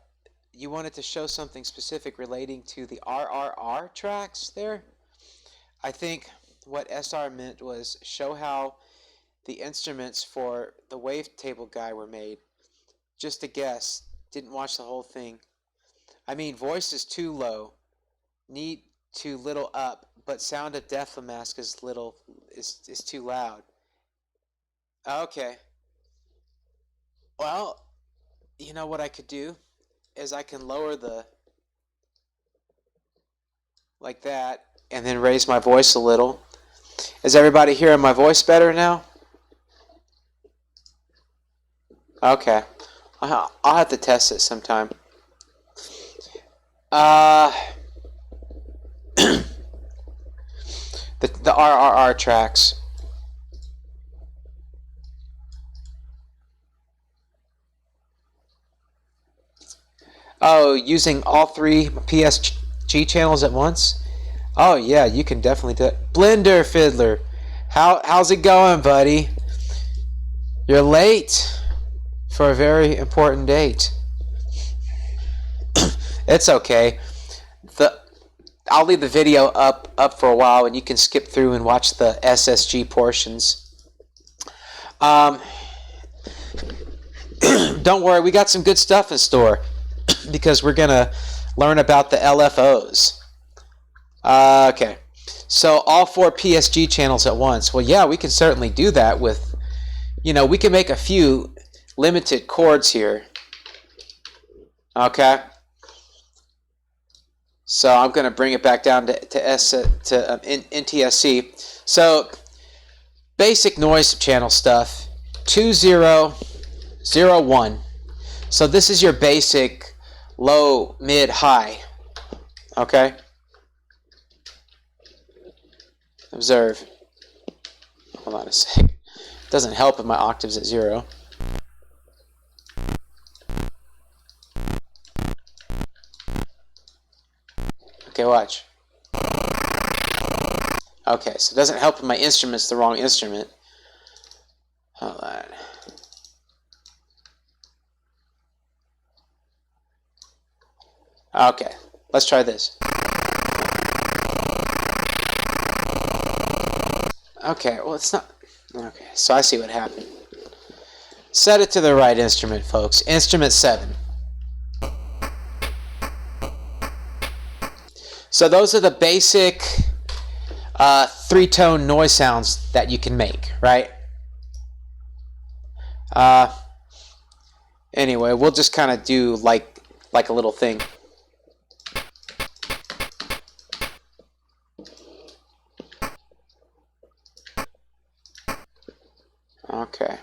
Speaker 1: you wanted to show something specific relating to the RRR tracks there? I think what SR meant was show how the instruments for the wavetable guy were made. Just a guess. Didn't watch the whole thing. I mean, voice is too low. Need too little up, but sound of Deathmask is too loud. Okay. Well, you know what I could do is I can lower the like that and then raise my voice a little. Is everybody hearing my voice better now? Okay. I'll have to test it sometime. The RRR tracks. Oh, using all 3 PSG channels at once? Oh yeah, you can definitely do it. Blender Fiddler, how's it going, buddy? You're late for a very important date. It's okay. I'll leave the video up for a while, and you can skip through and watch the SSG portions. Don't worry, we got some good stuff in store because we're gonna learn about the LFOs. Okay, so all 4 PSG channels at once. Well, yeah, we can certainly do that with, we can make a few limited chords here. Okay. So I'm going to bring it back down to NTSC. So basic noise channel stuff, 2001. So this is your basic low, mid, high. Okay? Observe. Hold on a sec. It doesn't help if my octave's at 0. Okay, watch. Okay, so it doesn't help if my instrument's the wrong instrument. Hold on. Okay, let's try this. Okay, well it's not... Okay, so I see what happened. Set it to the right instrument, folks. Instrument 7. So those are the basic three-tone noise sounds that you can make, right? Anyway, we'll just kind of do like a little thing. Okay.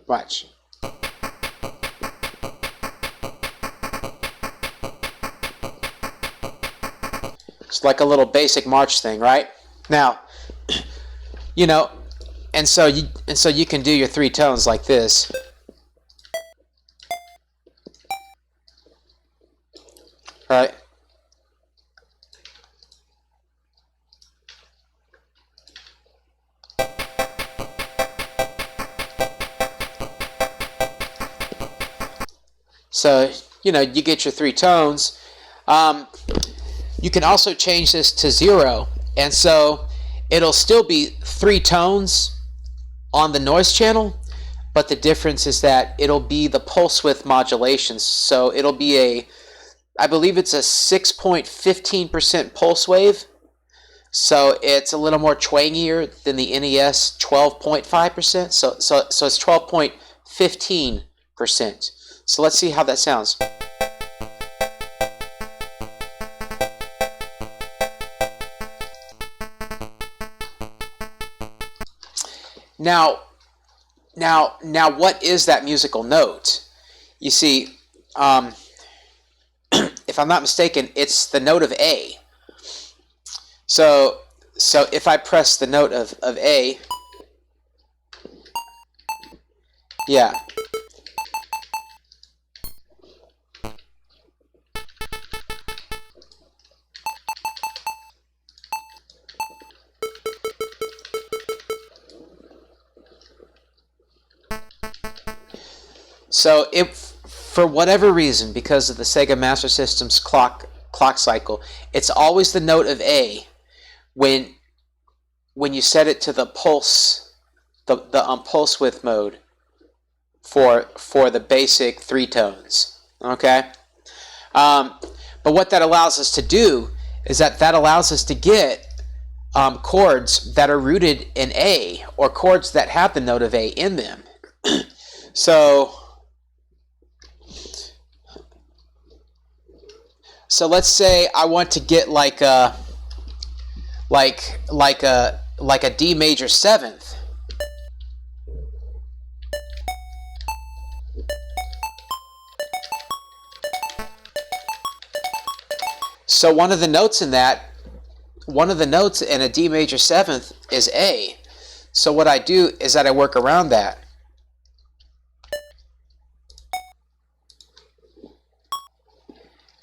Speaker 1: Watch. It's like a little basic march thing, right? Now, you know, and so you can do your three tones like this. Right? So, you get your three tones. You can also change this to 0, and so it'll still be three tones on the noise channel, but the difference is that it'll be the pulse width modulation. So it'll be I believe it's a 6.15% pulse wave. So it's a little more twangier than the NES 12.5%. So it's 12.15%. So let's see how that sounds. Now, what is that musical note? You see, if I'm not mistaken, it's the note of A. So if I press the note of A, yeah. So if for whatever reason, because of the Sega Master System's clock cycle, it's always the note of A when you set it to the pulse, the pulse width mode for the basic three tones. Okay, but what that allows us to do is that allows us to get chords that are rooted in A, or chords that have the note of A in them. So let's say I want to get like a D major 7th. So one of the notes in a D major 7th is A. So what I do is that I work around that.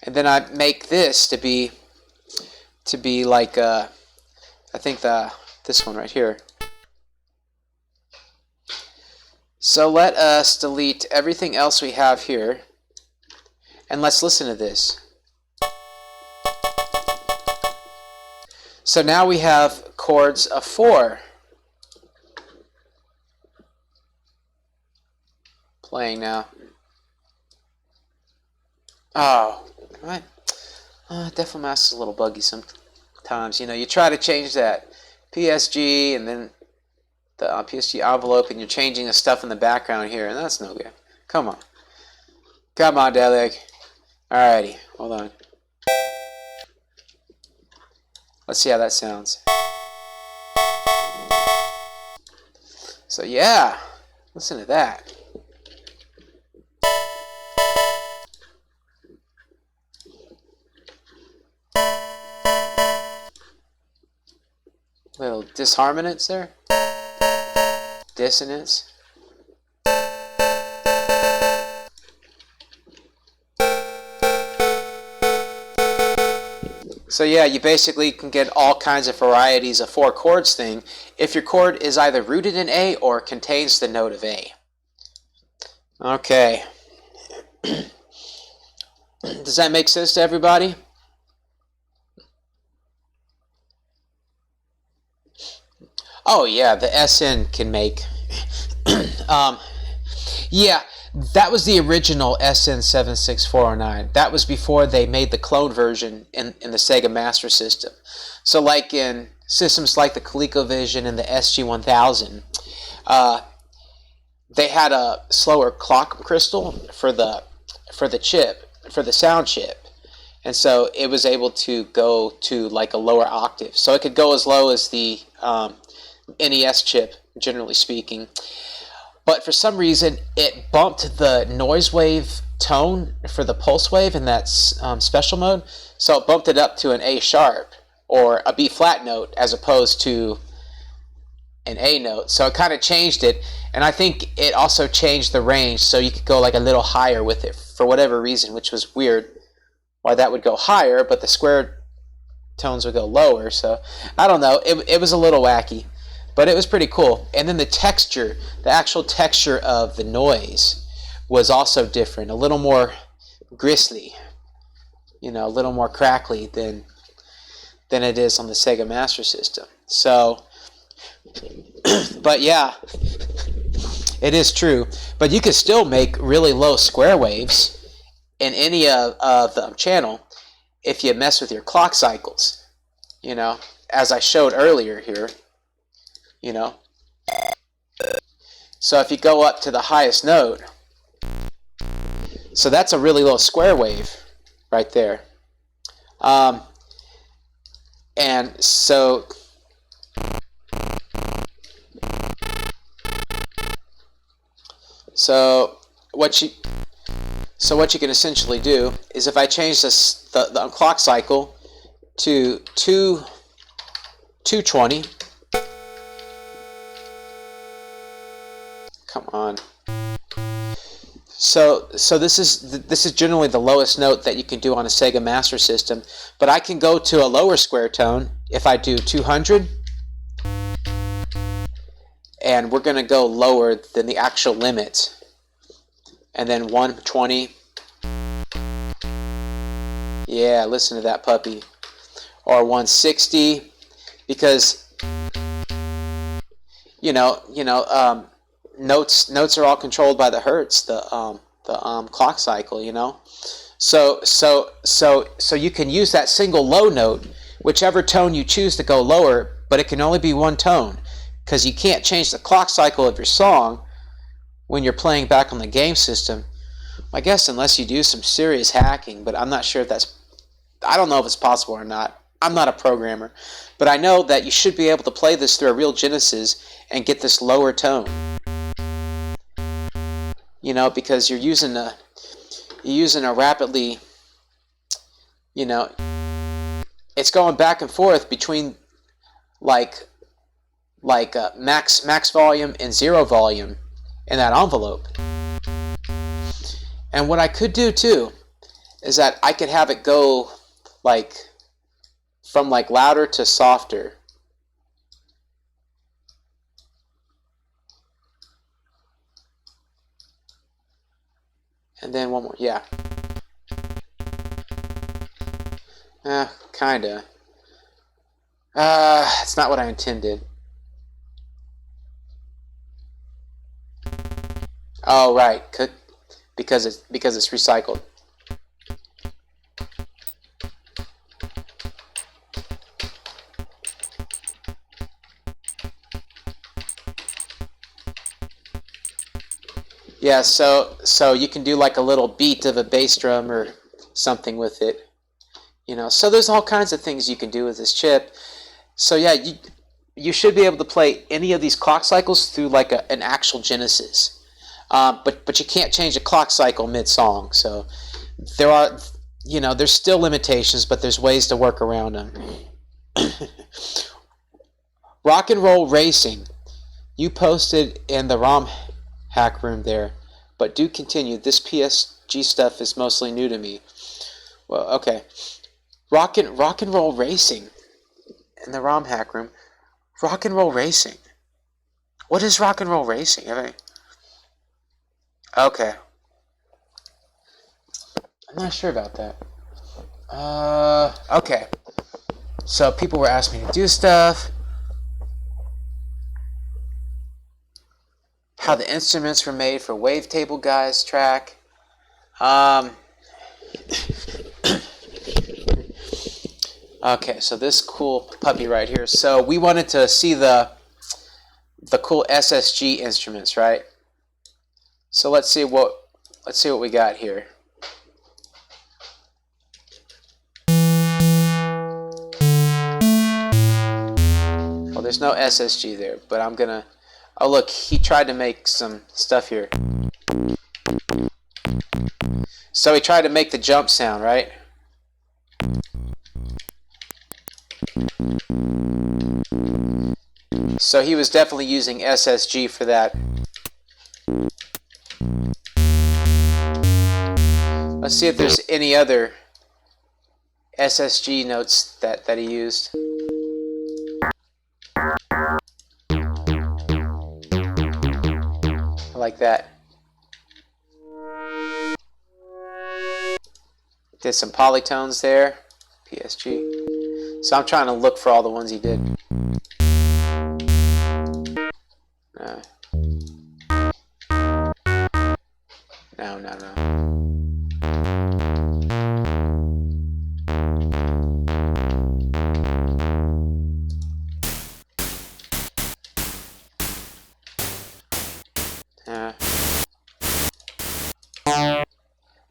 Speaker 1: And then I make this to be like I think this one right here. So let us delete everything else we have here, and let's listen to this. So now we have chords of 4 playing now. Oh, right. Definitely Master is a little buggy sometimes. You try to change that PSG and then the PSG envelope, and you're changing the stuff in the background here, and that's no good. Come on, Delig. Alrighty, hold on. Let's see how that sounds. So yeah, listen to that. Little disharmoniance there. Dissonance. So yeah, you basically can get all kinds of varieties of four chords thing if your chord is either rooted in A or contains the note of A. Okay. Does that make sense to everybody? Oh yeah, the SN can make. Yeah, that was the original SN76409. That was before they made the clone version in the Sega Master System. So like in systems like the ColecoVision and the SG-1000, they had a slower clock crystal for the chip, for the sound chip. And so it was able to go to like a lower octave. So it could go as low as the NES chip, generally speaking. But for some reason, it bumped the noise wave tone for the pulse wave in that special mode. So it bumped it up to an A sharp or a B flat note as opposed to an A note. So it kind of changed it. And I think it also changed the range so you could go like a little higher with it for whatever reason, which was weird why that would go higher, but the square tones would go lower. So I don't know. It was a little wacky. But it was pretty cool. And then the texture, the actual texture of the noise was also different. A little more gristly, you know, a little more crackly than it is on the Sega Master System. So, but yeah, it is true. But you can still make really low square waves in any of the channel if you mess with your clock cycles, you know, as I showed earlier here. You know, so if you go up to the highest note, so that's a really low square wave right there. And so what you can essentially do is if I change this the clock cycle to 220. Come on. So this is generally the lowest note that you can do on a Sega Master System, but I can go to a lower square tone if I do 200, and we're going to go lower than the actual limit, and then 120. Yeah, listen to that puppy. Or 160, because notes are all controlled by the hertz, the clock cycle, you know. So you can use that single low note, whichever tone you choose to go lower, but it can only be one tone, because you can't change the clock cycle of your song when you're playing back on the game system. I guess unless you do some serious hacking, but I'm not sure if that's, I don't know if it's possible or not. I'm not a programmer, but I know that you should be able to play this through a real Genesis and get this lower tone. You know, because you're using a rapidly, you know, it's going back and forth between like max volume and zero volume in that envelope. And what I could do too is that I could have it go like from like louder to softer. And then one more, yeah. Kinda. It's not what I intended. Oh, right. Because it's recycled. Yeah, so you can do like a little beat of a bass drum or something with it, you know. So there's all kinds of things you can do with this chip. So yeah, you should be able to play any of these clock cycles through like an actual Genesis. But you can't change a clock cycle mid-song. So there are, there's still limitations, but there's ways to work around them. Rock and Roll Racing. You posted in the ROM hack room there, but do continue. This PSG stuff is mostly new to me. Well, okay. Rock and Roll Racing in the ROM hack room. Rock and Roll Racing. What is Rock and Roll Racing? Okay. I'm not sure about that. Okay. So people were asking me to do stuff. How the instruments were made for Wavetable Guys track. Okay, so this cool puppy right here. So we wanted to see the cool SSG instruments, right? So let's see what we got here. Well, there's no SSG there, but I'm gonna. Oh look, he tried to make some stuff here. So he tried to make the jump sound, right? So he was definitely using SSG for that. Let's see if there's any other SSG notes that he used. Like that. Did some polytones there. PSG. So I'm trying to look for all the ones he did. No.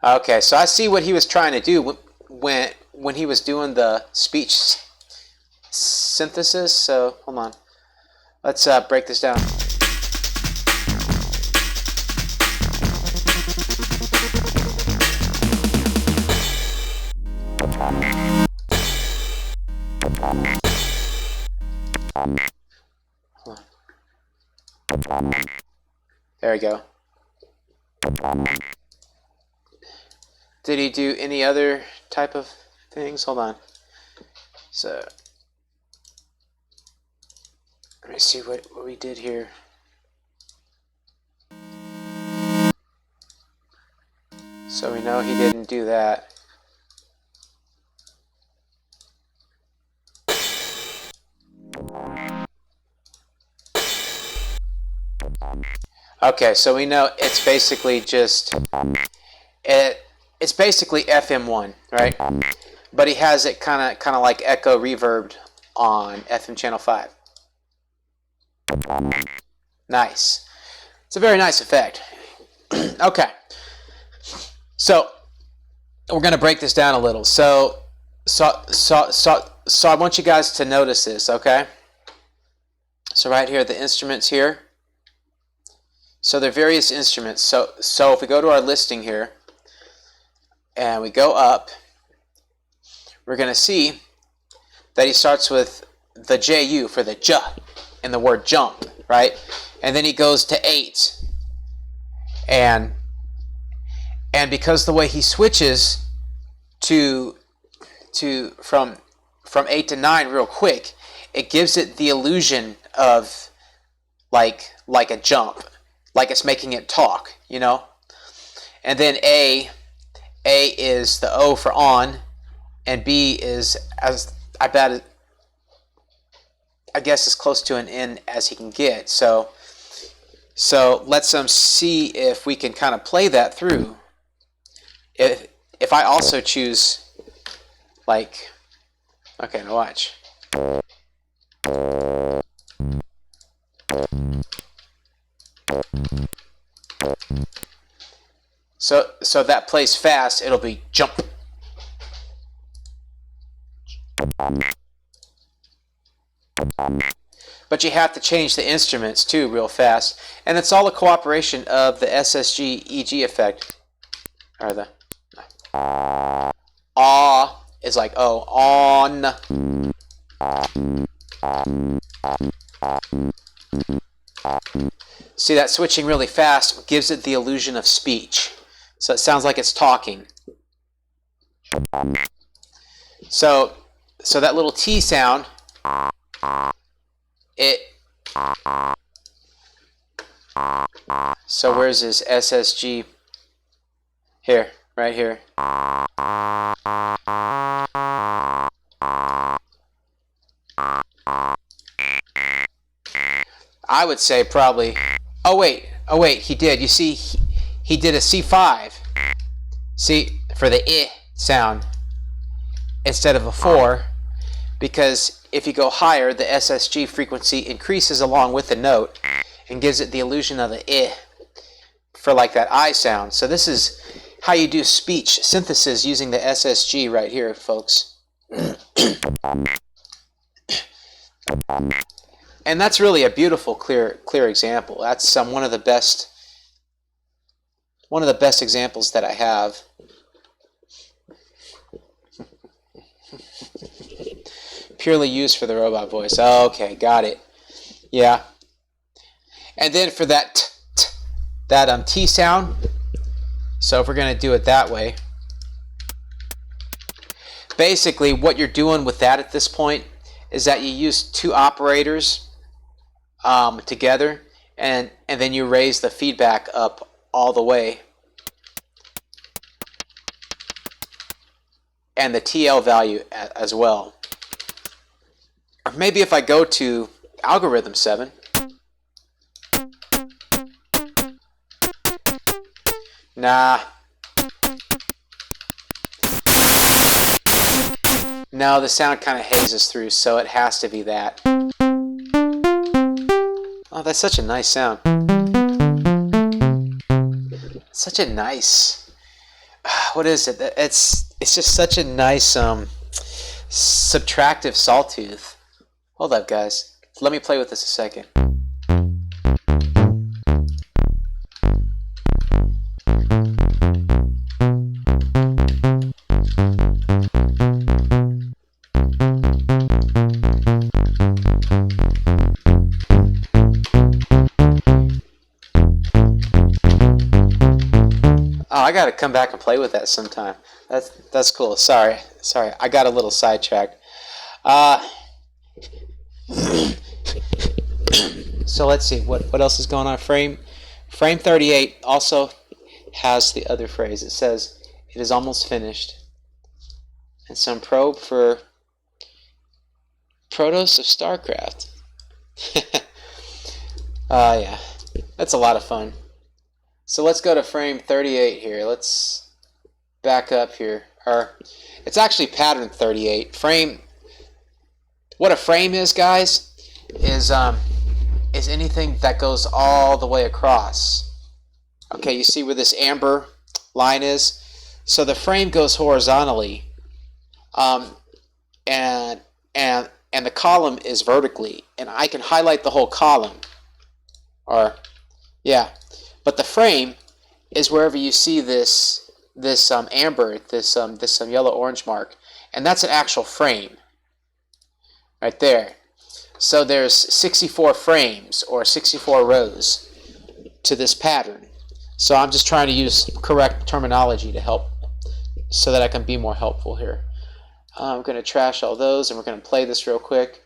Speaker 1: Okay, so I see what he was trying to do when he was doing the speech synthesis. So hold on, let's break this down. Hold on. There we go. Did he do any other type of things? Hold on. So let me see what we did here. So we know he didn't do that. Okay, so we know it's basically just it's basically FM1, right? But he has it kind of like echo reverbed on FM channel 5. Nice. It's a very nice effect. Okay. So we're going to break this down a little. So I want you guys to notice this, okay? So right here, the instruments here. So there are various instruments. So if we go to our listing here and we go up, we're going to see that he starts with the JU for the J in the word jump, right? And then he goes to 8. And because the way he switches from 8 to 9 real quick, it gives it the illusion of like a jump, like it's making it talk, you know? And then A is the O for on, and B is, as I guess as close to an N as he can get. So let's see if we can kind of play that through. If I also choose, like, okay, now watch. So that plays fast, it'll be jump. but you have to change the instruments too real fast. And it's all a cooperation of the SSG-EG effect. Or the ah is like oh, on. See, that switching really fast gives it the illusion of speech. So it sounds like it's talking. So that little T sound, so where's his SSG? Here, right here. I would say probably, oh wait, he did. You see, he did a C5. See, for the I sound instead of a 4, because if you go higher, the SSG frequency increases along with the note and gives it the illusion of the I for like that I sound. So this is how you do speech synthesis using the SSG right here, folks. And that's really a beautiful, clear example. That's one of the best examples that I have. Purely used for the robot voice. Okay, got it. Yeah. And then for that T sound, so if we're going to do it that way, basically what you're doing with that at this point is that you use two operators together, and then you raise the feedback up all the way, and the TL value as well. Or maybe if I go to algorithm 7, nah, no, the sound kind of hazes through, so it has to be that. Oh, that's such a nice sound. Such a nice, what is it? It's just such a nice subtractive sawtooth. Hold up, guys. Let me play with this a second. Oh, I gotta come back and play with that sometime. That's cool. Sorry. I got a little sidetracked. So let's see what else is going on. Frame 38 also has the other phrase. It says it is almost finished, and some probe for Protos of StarCraft. Yeah, that's a lot of fun. So let's go to frame 38 here. Let's back up here. Or it's actually pattern 38. What a frame is, guys, is anything that goes all the way across. Okay, you see where this amber line is? So the frame goes horizontally, and the column is vertically, and I can highlight the whole column. Or yeah, but the frame is wherever you see this amber, this yellow orange mark, and that's an actual frame right there. So there's 64 frames or 64 rows to this pattern. So I'm just trying to use correct terminology to help so that I can be more helpful here. I'm going to trash all those, and we're going to play this real quick.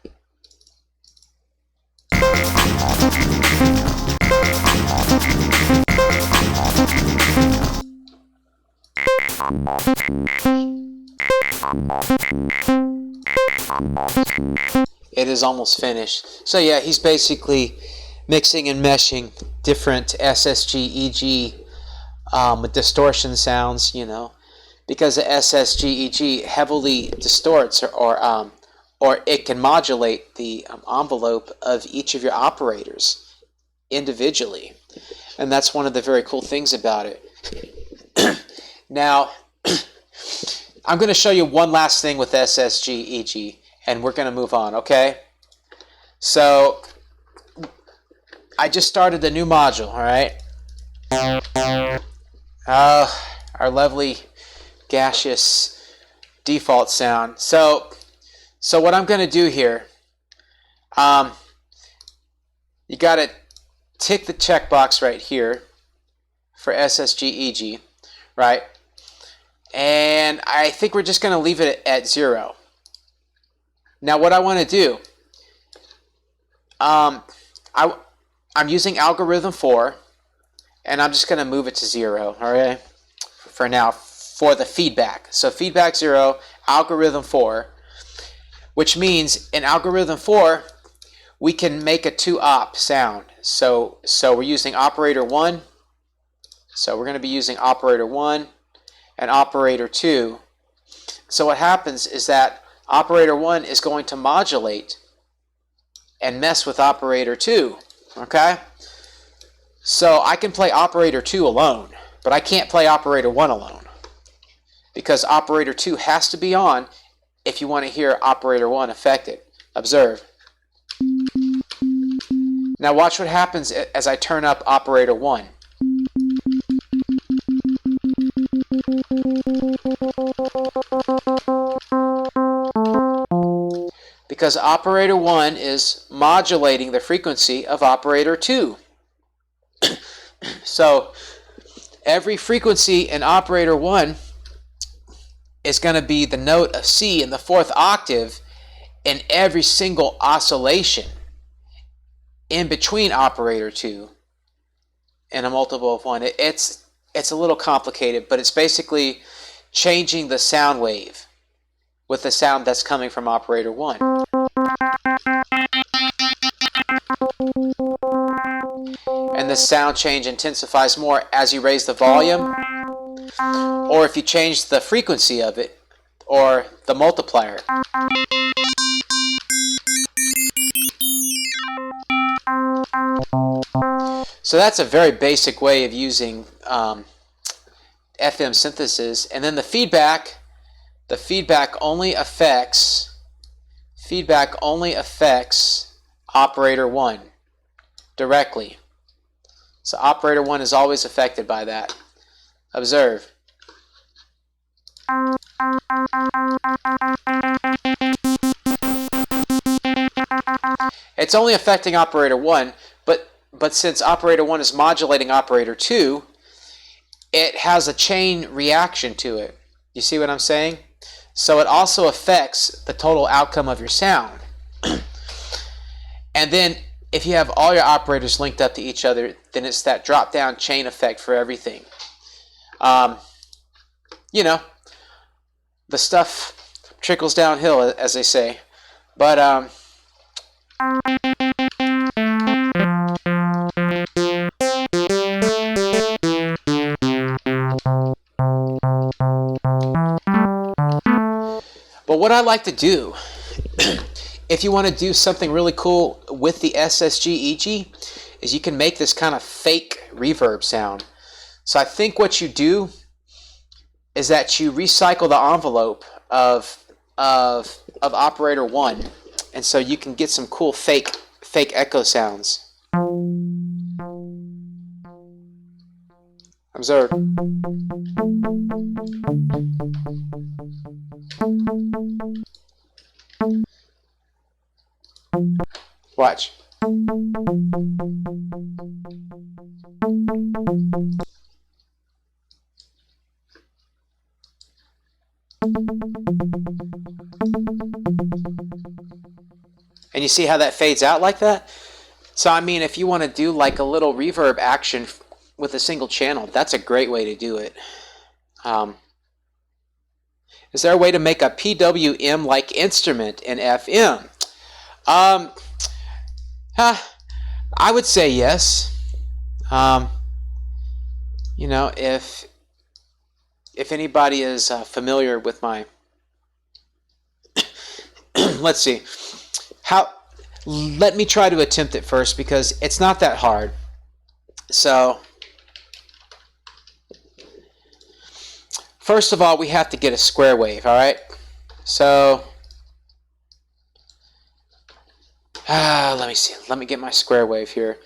Speaker 1: It is almost finished. So yeah, he's basically mixing and meshing different SSG-EG distortion sounds, you know, because the SSG-EG heavily distorts or it can modulate the envelope of each of your operators individually, and that's one of the very cool things about it. Now, I'm going to show you one last thing with SSG-EG, and we're going to move on, okay? So I just started the new module, all right? Our lovely gaseous default sound. So what I'm going to do here, you got to tick the checkbox right here for SSG-EG, right? And I think we're just going to leave it at 0. Now what I want to do, I'm using algorithm 4, and I'm just going to move it to 0, all right, for now, for the feedback. So feedback 0, algorithm 4, which means in algorithm 4, we can make a 2-op sound. So we're using operator 1. So we're going to be using operator 1 and operator 2. So what happens is that operator 1 is going to modulate and mess with operator 2. Okay? So I can play operator 2 alone, but I can't play operator 1 alone, because operator 2 has to be on if you want to hear operator 1 affected. Observe. Now watch what happens as I turn up operator 1. Because operator 1 is modulating the frequency of operator 2. So every frequency in operator 1 is going to be the note of C in the 4th octave in every single oscillation in between operator 2 and a multiple of 1. It's a little complicated, but it's basically changing the sound wave with the sound that's coming from operator 1. And the sound change intensifies more as you raise the volume, or if you change the frequency of it, or the multiplier. So that's a very basic way of using FM synthesis. And then the feedback only affects operator 1 directly. So operator 1 is always affected by that. Observe. It's only affecting operator 1, but since operator 1 is modulating operator 2, it has a chain reaction to it. You see what I'm saying? So it also affects the total outcome of your sound. And then if you have all your operators linked up to each other, then it's that drop-down chain effect for everything. You know, the stuff trickles downhill, as they say. But what I like to do, if you want to do something really cool with the SSG-EG, is you can make this kind of fake reverb sound. So I think what you do is that you recycle the envelope of operator 1, and so you can get some cool fake echo sounds. Observe. Watch. And you see how that fades out like that? So I mean, if you want to do like a little reverb action with a single channel, that's a great way to do it. Is there a way to make a PWM-like instrument in FM? I would say yes. You know, if anybody is familiar with my, let's see, let me try to attempt it first, because it's not that hard. So first of all, we have to get a square wave, all right? So let me see. Let me get my square wave here.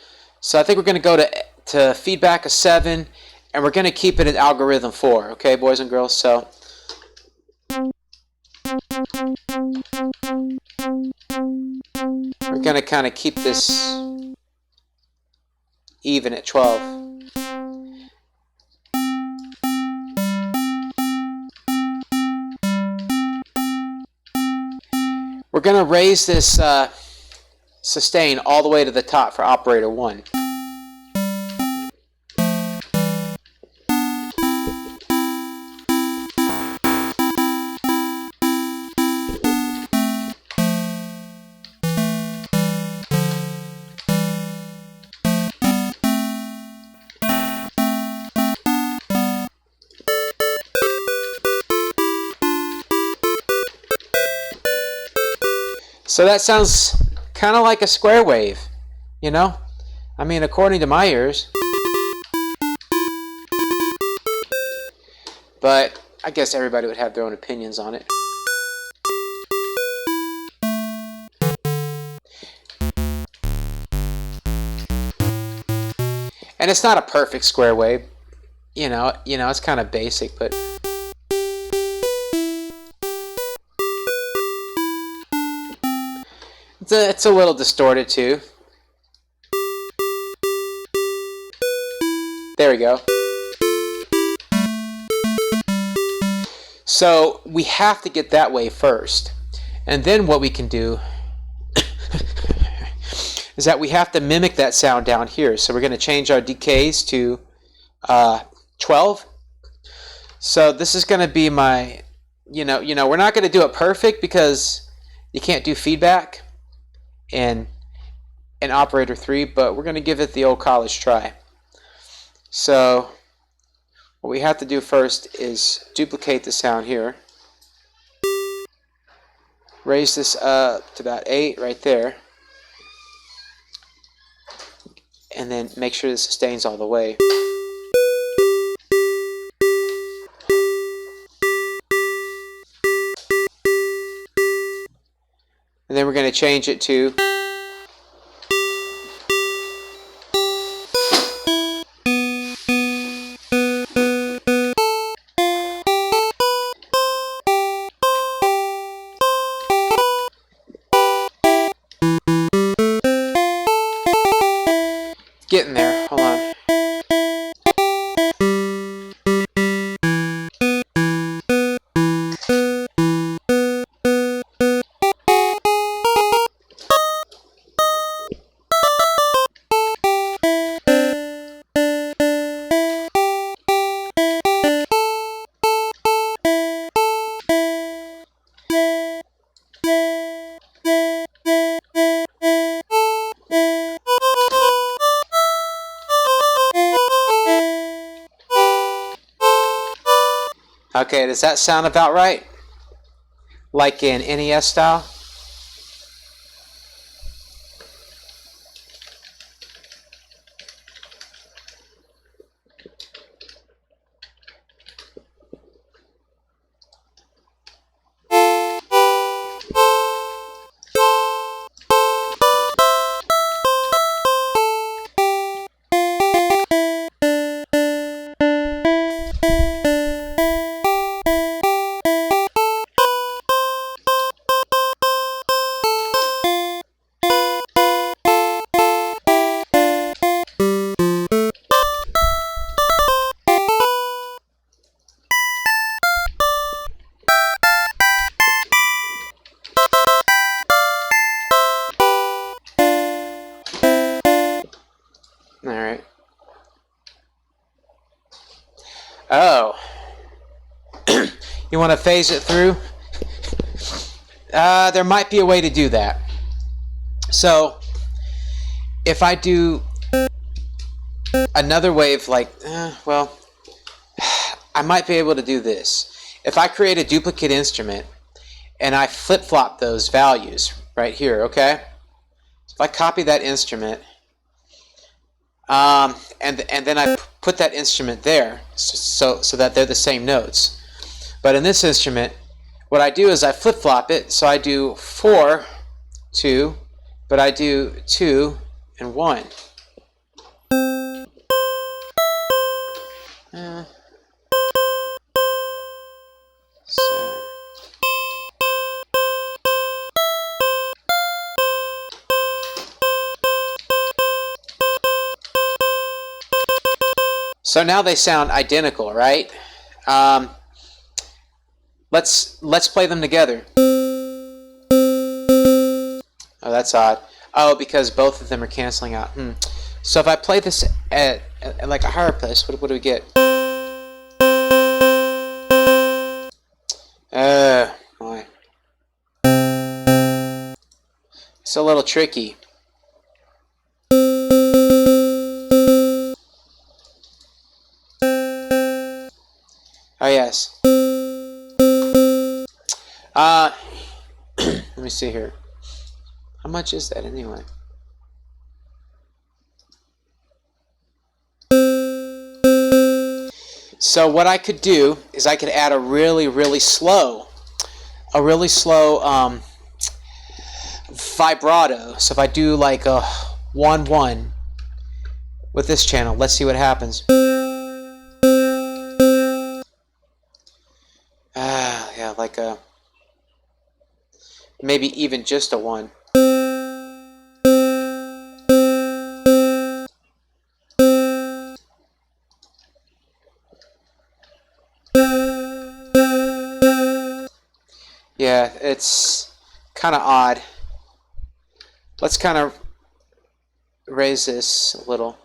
Speaker 1: So I think we're going to go to feedback of 7, and we're going to keep it in algorithm 4, okay, boys and girls? So we're going to kind of keep this even at 12. We're going to raise this sustain all the way to the top for operator 1. So that sounds kind of like a square wave, you know? I mean, according to my ears. But I guess everybody would have their own opinions on it. And it's not a perfect square wave. You know, it's kind of basic, but it's a little distorted too. There we go. So we have to get that way first. And then what we can do is that we have to mimic that sound down here. So we're going to change our decays to 12. So this is going to be my, we're not going to do it perfect because you can't do feedback in operator 3, but we're going to give it the old college try. So what we have to do first is duplicate the sound here. Raise this up to about 8 right there. And then make sure the sustains all the way. And then we're going to change it to getting there. Hold on. Okay, does that sound about right? Like in NES style? Alright. Oh. You want to phase it through? There might be a way to do that. So, if I do another wave like, well, I might be able to do this. If I create a duplicate instrument and I flip-flop those values right here, okay? So if I copy that instrument, and then I put that instrument there so that they're the same notes. But in this instrument, what I do is I flip-flop it, so I do 4, 2, but I do 2 and 1. So now they sound identical, right? Let's play them together. Oh, that's odd. Oh, because both of them are canceling out. So if I play this at like a higher place, what do we get? Boy. It's a little tricky. Oh, yes. Let me see here. How much is that anyway? So what I could do is I could add a really slow vibrato. So if I do like a 1-1 with this channel, let's see what happens. Yeah, like a maybe even just a 1. Yeah, it's kind of odd. Let's kind of raise this a little.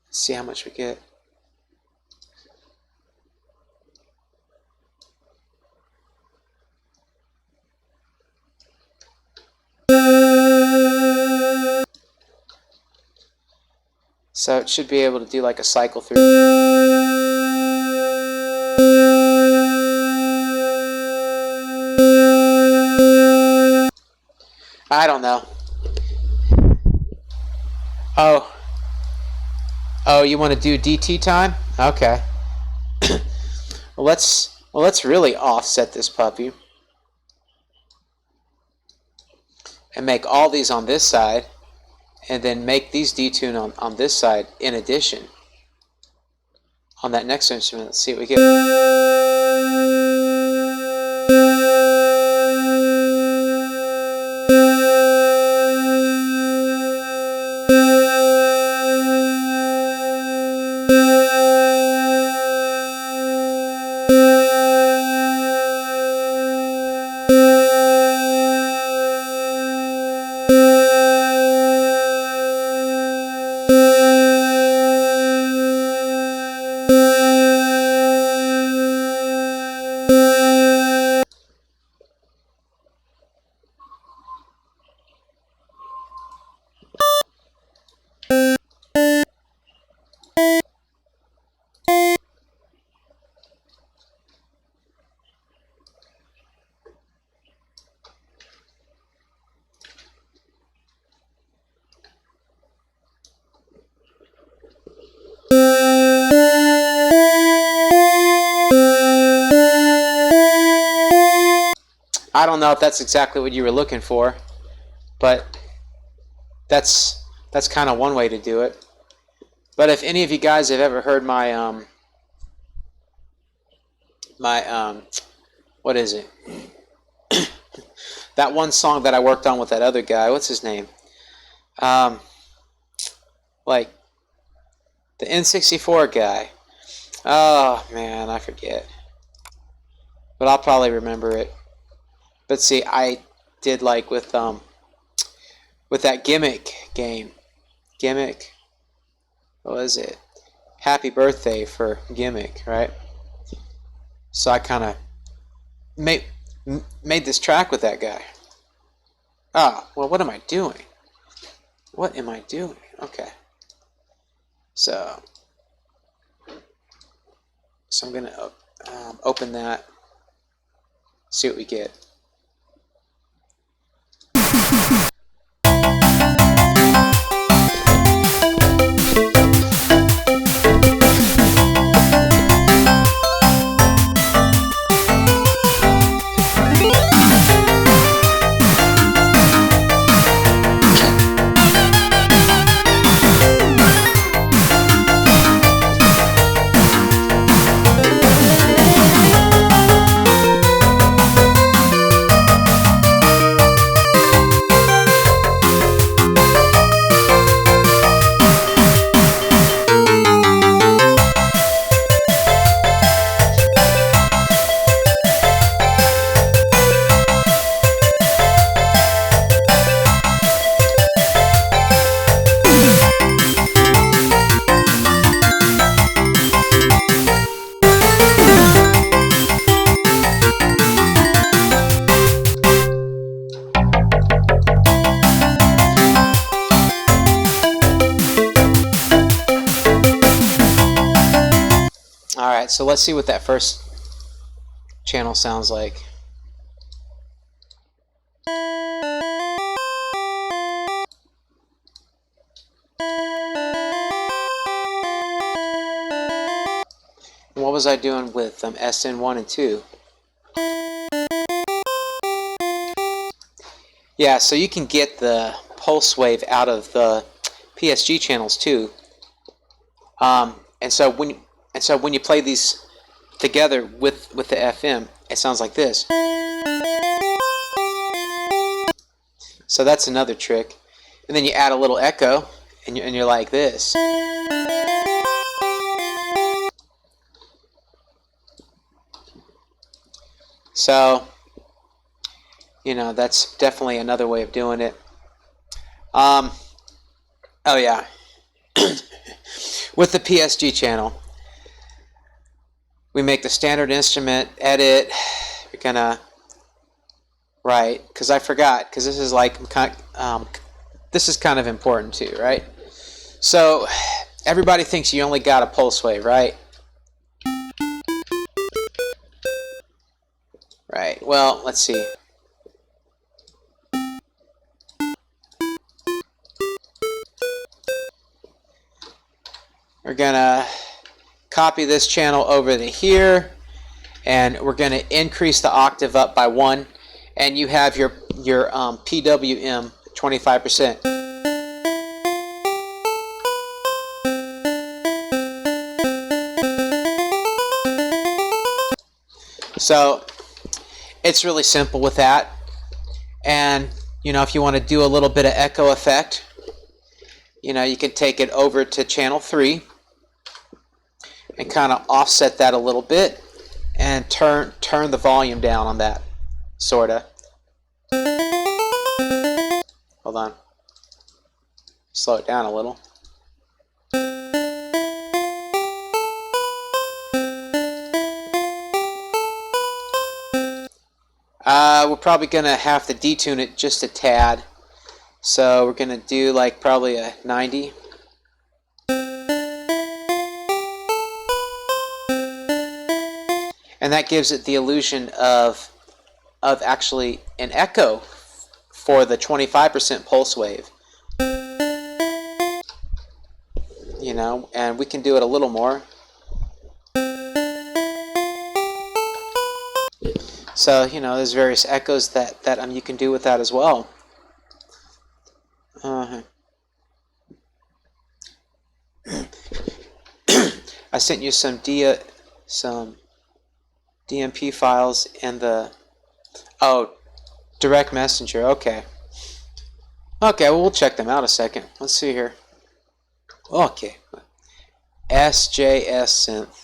Speaker 1: See how much we get. So it should be able to do like a cycle through. I don't know. Oh, you want to do DT time? Okay. Well, let's really offset this puppy and make all these on this side, and then make these detune on this side in addition on that next instrument. Let's see what we get. I don't know if that's exactly what you were looking for, but that's kind of one way to do it. But if any of you guys have ever heard my what is it? That one song that I worked on with that other guy, what's his name? Like the N64 guy. Oh man, I forget. But I'll probably remember it. But see, I did like with that Gimmick game. Gimmick. What was it? Happy Birthday for Gimmick, right? So I kind of made this track with that guy. Oh, well, what am I doing? What am I doing? Okay. So I'm going to open that, see what we get. so let's see what that first channel sounds like. And what was I doing with SN1 and 2? Yeah, so you can get the pulse wave out of the PSG channels too. And so when you play these together with the FM, it sounds like this. So that's another trick. And then you add a little echo, and you're like this. So, you know, that's definitely another way of doing it. Oh yeah. With the PSG channel, we make the standard instrument, edit. We're gonna write, because I forgot, because this is like this is kind of important too, right? So everybody thinks you only got a pulse wave, right? Right. Well, let's see. We're gonna copy this channel over to here, and we're gonna increase the octave up by 1, and you have your PWM 25%. So it's really simple with that. And you know, if you want to do a little bit of echo effect, you know, you can take it over to channel 3 and kind of offset that a little bit and turn the volume down on that, sorta. Hold on. Slow it down a little. We're probably gonna have to detune it just a tad. So we're gonna do like probably a 90. And that gives it the illusion of actually an echo for the 25% pulse wave. You know, and we can do it a little more. So, you know, there's various echoes that you can do with that as well. I sent you some DMP files in the direct messenger. Okay, well, we'll check them out a second. Let's see here. Okay, SJS synth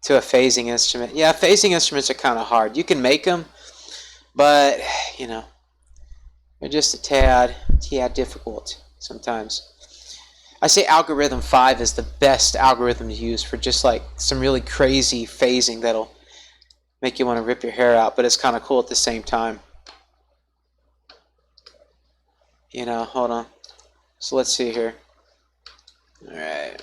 Speaker 1: to a phasing instrument. Yeah, phasing instruments are kind of hard. You can make them, but you know, they're just a tad difficult sometimes. I say algorithm 5 is the best algorithm to use for just like some really crazy phasing that'll make you want to rip your hair out, but it's kind of cool at the same time. You know, hold on. So let's see here. All right.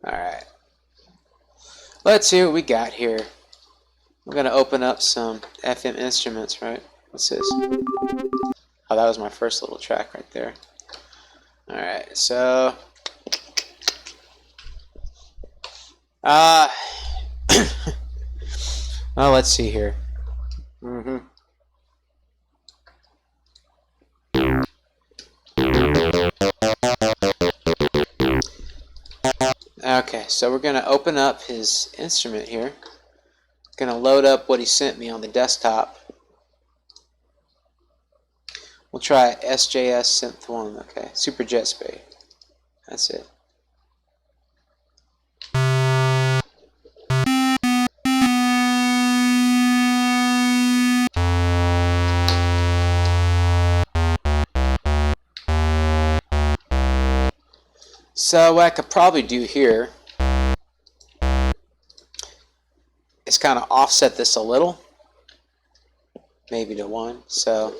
Speaker 1: All right. Let's see what we got here. We're going to open up some FM instruments, right? What's this? Oh, that was my first little track right there. All right, so well, let's see here. Okay, so we're going to open up his instrument here. Going to load up what he sent me on the desktop. We'll try SJS Synth 1. Okay, Super Jet Spray. That's it. So what I could probably do here is kind of offset this a little, maybe to 1. So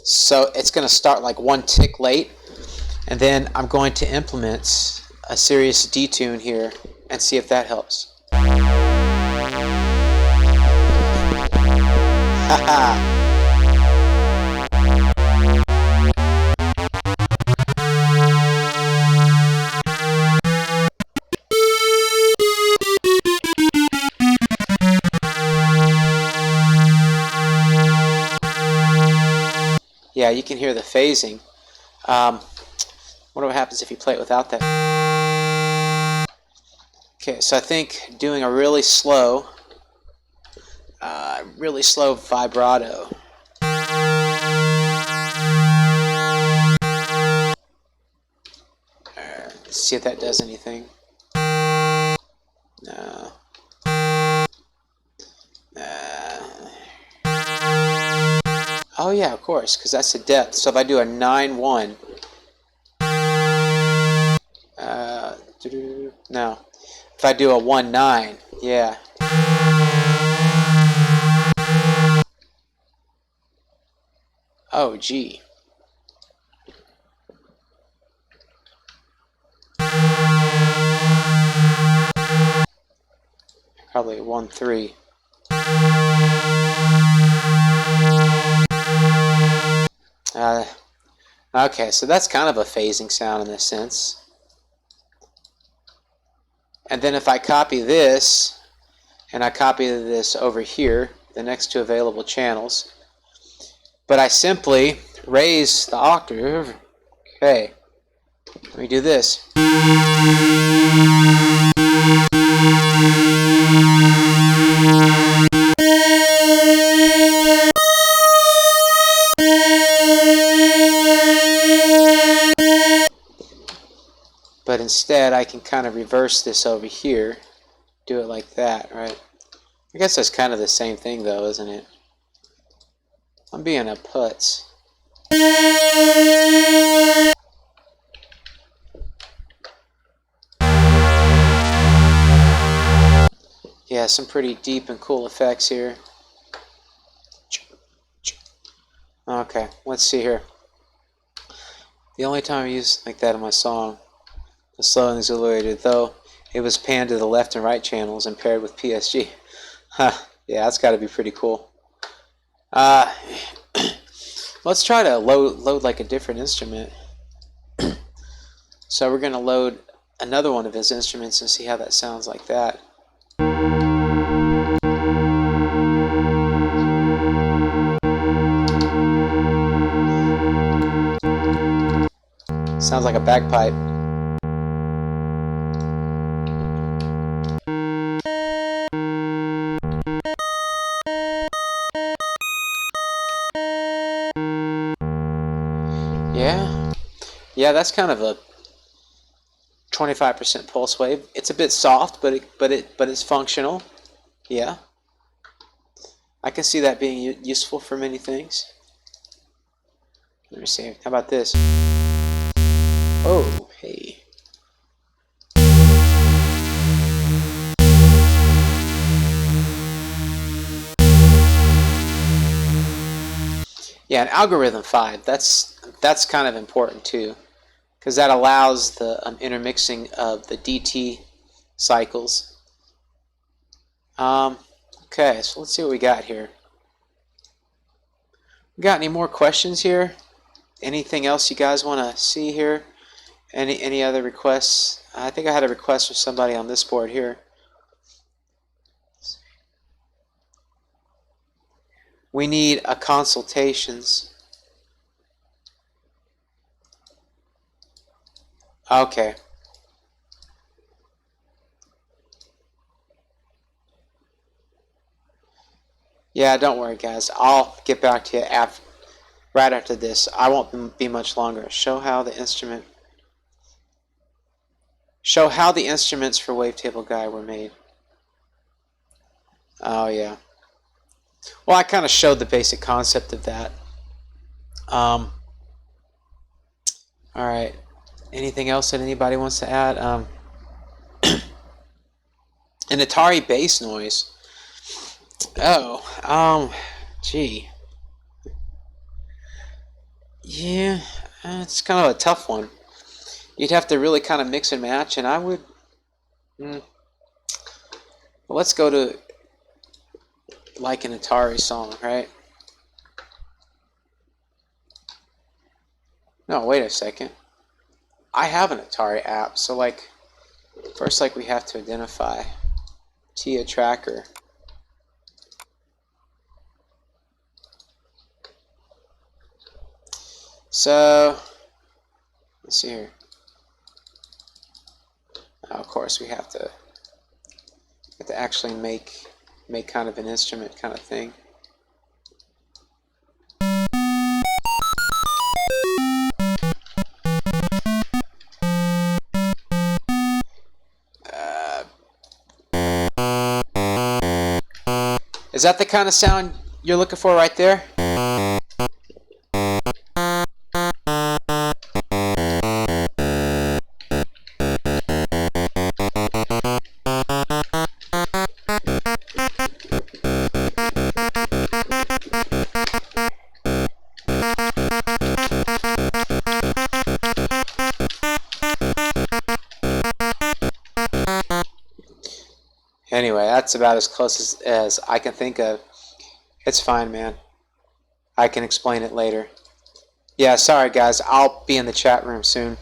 Speaker 1: So it's going to start like one tick late, and then I'm going to implement a serious detune here and see if that helps. Haha. Yeah, you can hear the phasing. What happens if you play it without that? Okay, so I think doing a really slow vibrato. Let's see if that does anything. No. Oh yeah, of course, because that's the depth. So if I do a 9-1, no. If I do a 1-9, yeah. Oh gee. Probably 1-3. Okay, so that's kind of a phasing sound in this sense. And then if I copy this, and I copy this over here, the next two available channels, but I simply raise the octave. Okay, let me do this. But instead, I can kind of reverse this over here, do it like that, right? I guess that's kind of the same thing, though, isn't it? I'm being a putz. Yeah, some pretty deep and cool effects here. Okay, let's see here. The only time I used like that in my song, the slow and exhilarated, though it was panned to the left and right channels and paired with PSG. Huh, yeah, that's got to be pretty cool. Let's try to load like a different instrument. So we're going to load another one of his instruments and see how that sounds like that. Sounds like a bagpipe. Yeah, that's kind of a 25% pulse wave. It's a bit soft, but it's functional. Yeah, I can see that being useful for many things. Let me see. How about this? Oh, hey. Yeah, an algorithm 5. That's kind of important too, because that allows the intermixing of the DT cycles. Okay, so let's see what we got here. We got any more questions here? Anything else you guys want to see here? Any other requests? I think I had a request from somebody on this board here. We need a consultations. Okay. Yeah, don't worry, guys. I'll get back to you right after this. I won't be much longer. Show how the instruments for Wavetable Guide were made. Oh yeah. Well, I kind of showed the basic concept of that. All right. Anything else that anybody wants to add? An Atari bass noise. Oh, gee. Yeah, it's kind of a tough one. You'd have to really kind of mix and match, and I would. Well, let's go to like an Atari song, right? No, wait a second. I have an Atari app, so like, first, like, we have to identify TIA tracker. So, let's see here. Now, of course, we have to actually make kind of an instrument kind of thing. Is that the kind of sound you're looking for right there? Anyway, that's about as close as I can think of. It's fine, man. I can explain it later. Yeah, sorry guys. I'll be in the chat room soon.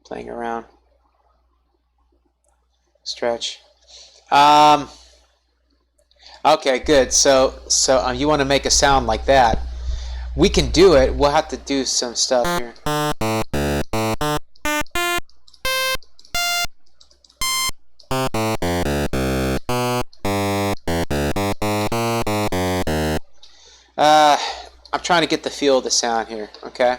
Speaker 1: Playing around. Stretch. Okay, good. So you want to make a sound like that? We can do it. We'll have to do some stuff here. I'm trying to get the feel of the sound here, okay?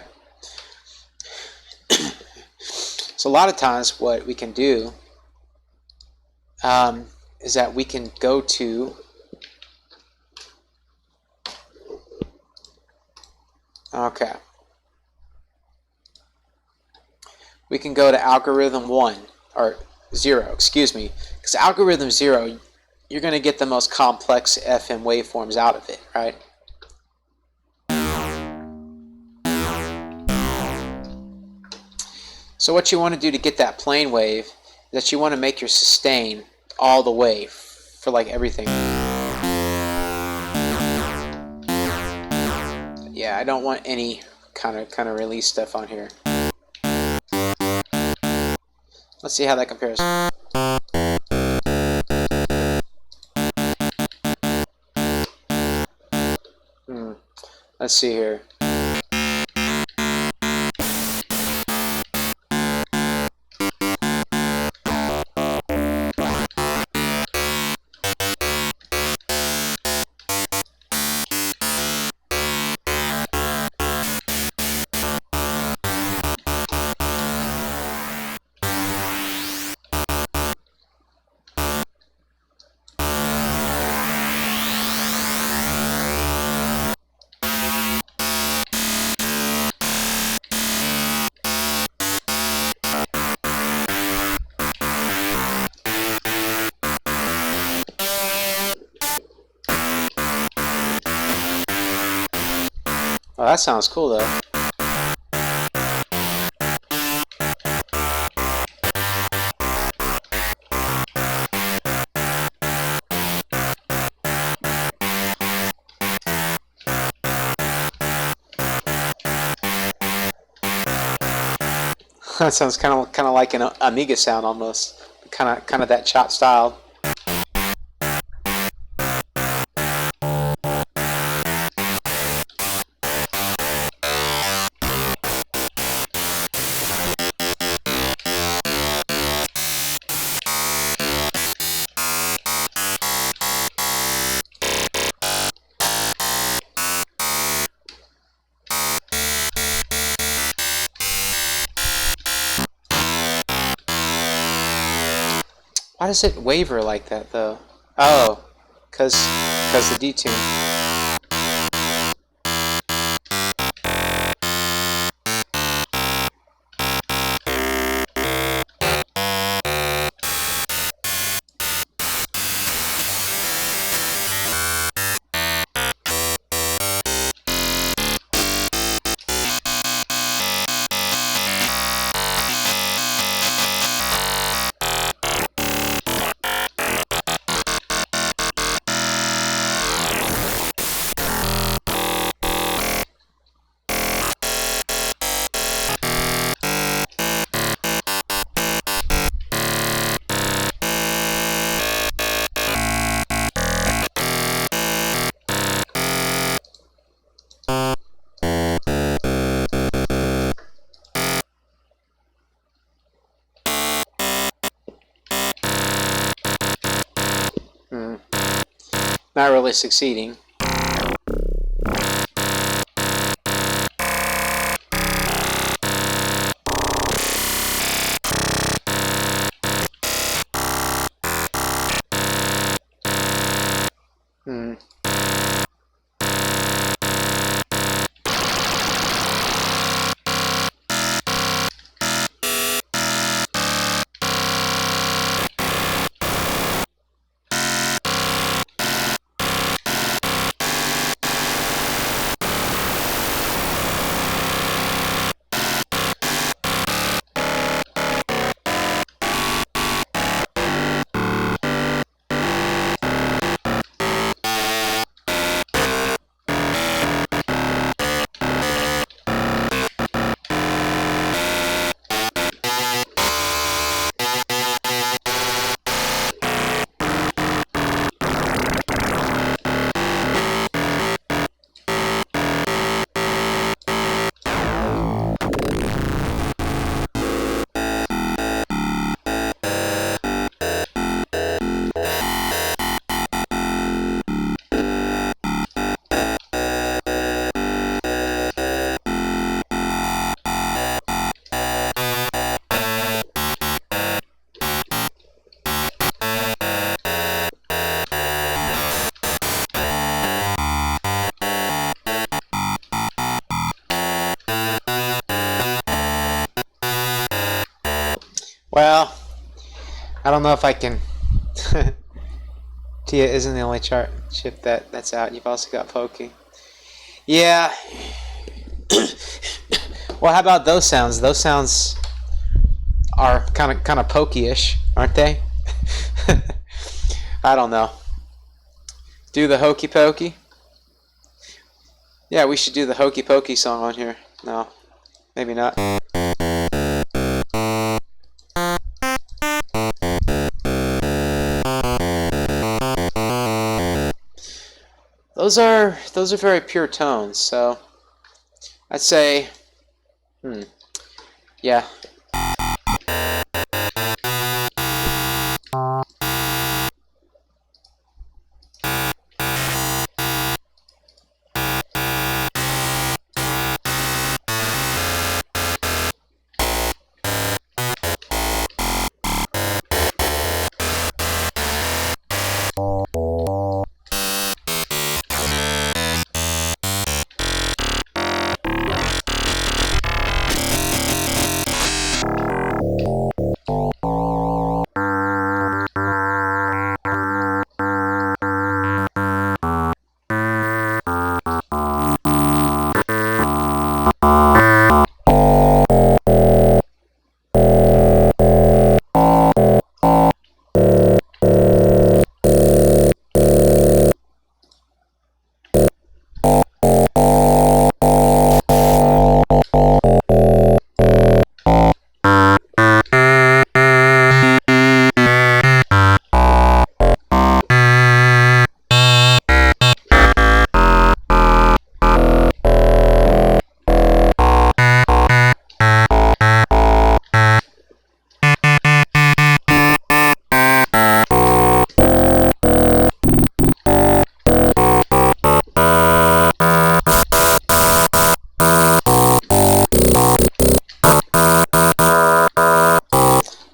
Speaker 1: So a lot of times what we can do is that we can go to we can go to algorithm 1 or 0, excuse me, because algorithm 0, you're going to get the most complex FM waveforms out of it, right? So what you want to do to get that plane wave is that you want to make your sustain all the way for like everything. Yeah, I don't want any kind of release stuff on here. Let's see how that compares. Let's see here. Oh, that sounds cool though. That sounds kind of like an Amiga sound almost, kind of that chop style. Why does it waver like that though? Oh, cause the detune. Not really succeeding. Well, I don't know if I can. Tia isn't the only chip that's out. You've also got Pokey. Yeah. Well, how about those sounds? Those sounds are kind of pokey-ish, aren't they? I don't know. Do the hokey pokey? Yeah, we should do the hokey pokey song on here. No, maybe not. Those are very pure tones, so I'd say, yeah.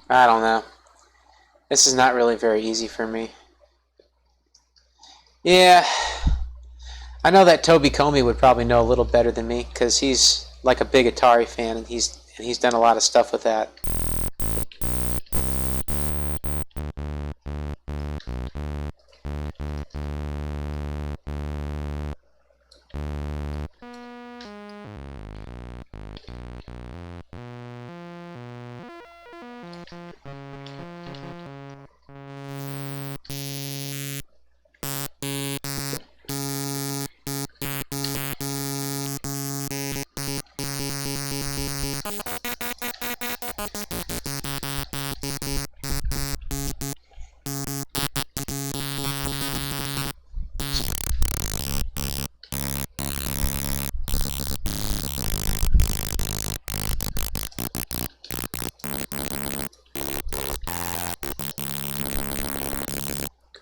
Speaker 1: I don't know. This is not really very easy for me. Yeah, I know that Toby Comey would probably know a little better than me because he's like a big Atari fan and he's done a lot of stuff with that.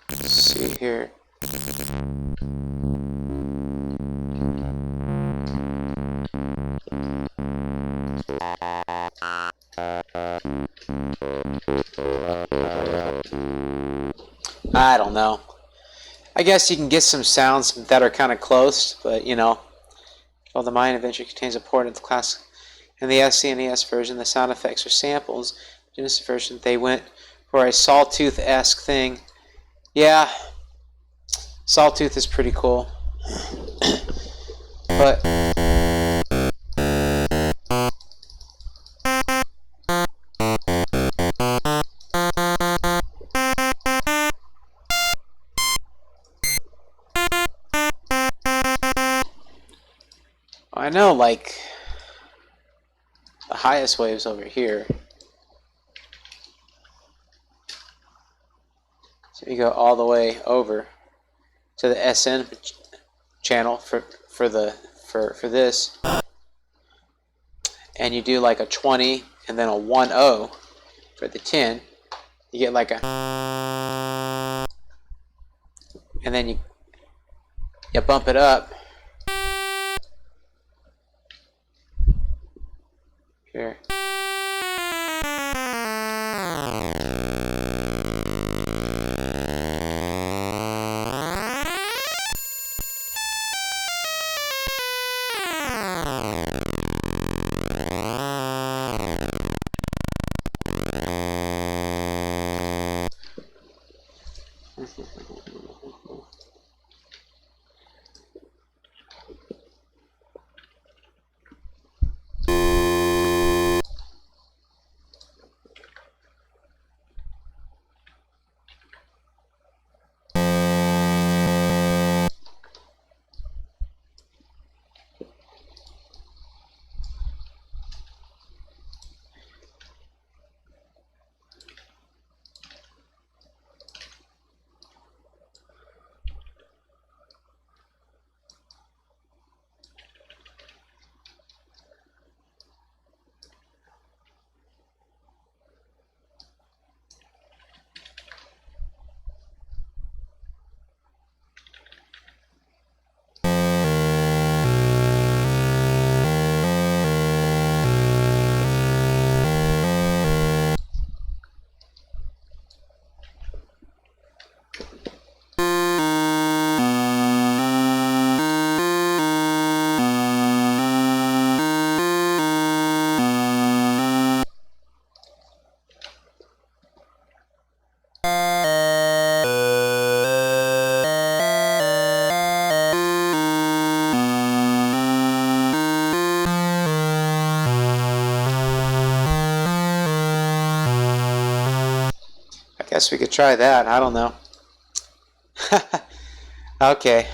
Speaker 1: Let's see here. I don't know. I guess you can get some sounds that are kind of close, but you know, while the Mayan eventually contains a port into class. In the SNES version, the sound effects are samples. Genesis version, they went for a Sawtooth-esque thing. Yeah, Sawtooth is pretty cool. But I know, like, the highest wave's over here. So you go all the way over to the SN channel for this, and you do like a 20 and then a 1-0 for the 10. You get like a, and then you bump it up here. Guess we could try that. I don't know. Okay.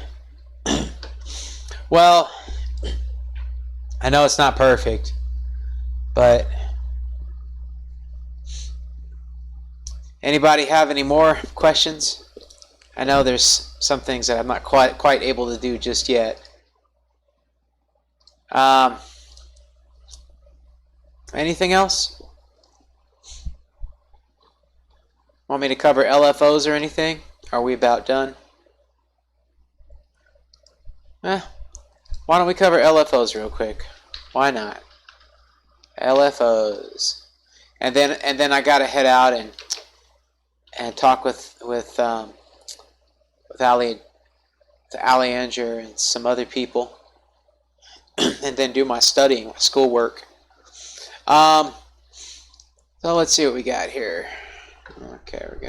Speaker 1: Well, I know it's not perfect, but anybody have any more questions? I know there's some things that I'm not quite able to do just yet. Anything else? Want me to cover LFOs or anything? Are we about done? Why don't we cover LFOs real quick? Why not? LFOs, and then I gotta head out and talk with Ali Anger and some other people, and then do my studying, my schoolwork. So let's see what we got here. Okay, we're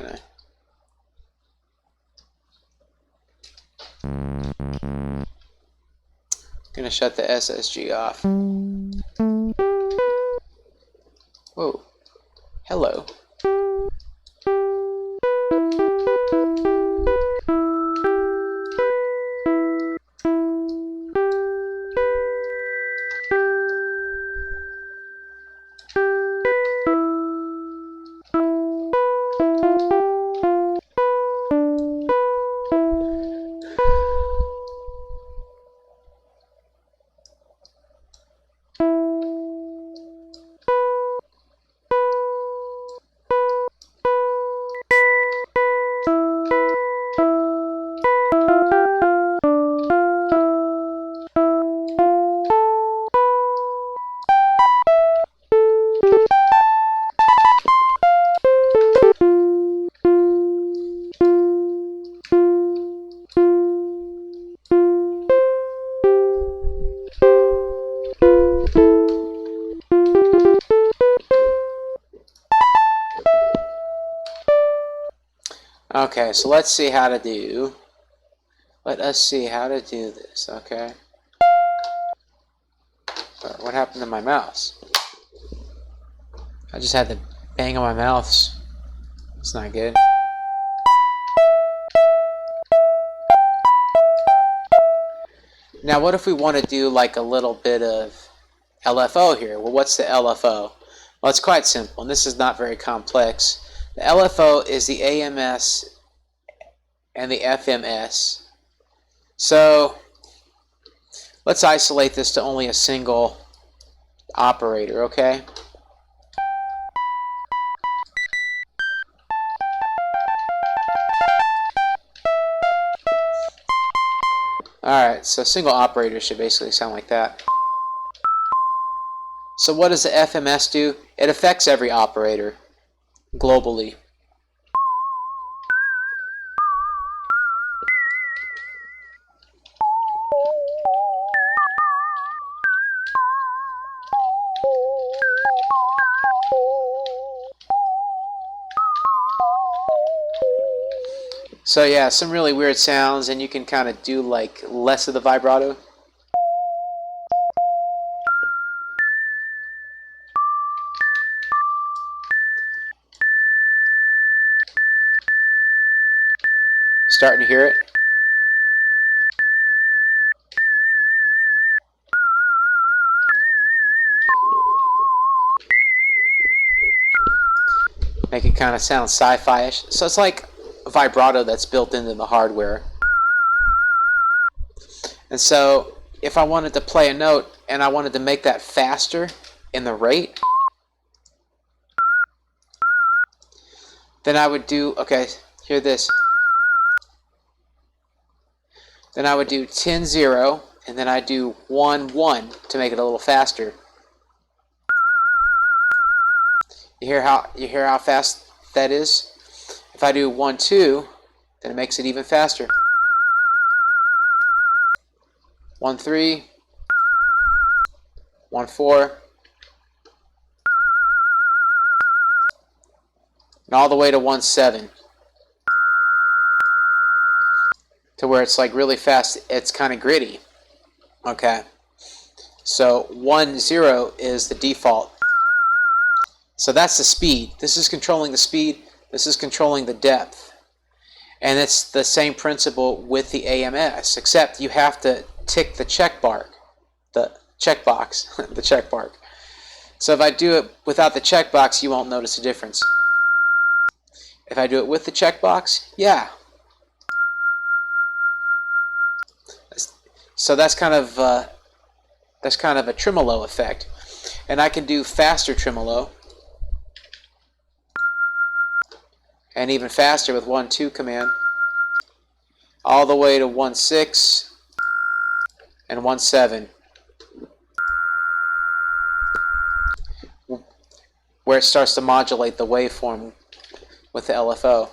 Speaker 1: gonna shut the SSG off. Whoa. Hello. Okay, so let's see how to do. Let us see how to do this. Okay. What happened to my mouse? I just had to bang on my mouse. It's not good. Now, what if we want to do like a little bit of LFO here? Well, what's the LFO? Well, it's quite simple, and this is not very complex. The LFO is the AMS and the FMS. So let's isolate this to only a single operator, okay? Alright, so single operator should basically sound like that. So what does the FMS do? It affects every operator globally. So yeah, some really weird sounds, and you can kind of do like less of the vibrato. Starting to hear it? Make it kind of sound sci-fi-ish. So it's like vibrato that's built into the hardware. And so if I wanted to play a note and I wanted to make that faster in the rate, then I would do, okay, hear this. Then I would do 10-0, and then I do 1-1 to make it a little faster. You hear how fast that is? If I do 1-2, then it makes it even faster. 1-3, 1-4, and all the way to 1-7. To where it's like really fast, it's kind of gritty. Okay. So 1-0 is the default. So that's the speed. This is controlling the speed. This is controlling the depth. And it's the same principle with the AMS, except you have to tick the checkbox. The checkbox. So if I do it without the checkbox, you won't notice a difference. If I do it with the checkbox, yeah. So that's kind of a tremolo effect. And I can do faster tremolo. And even faster with 1-2 command. All the way to 1-6 and 1-7. Where it starts to modulate the waveform with the LFO.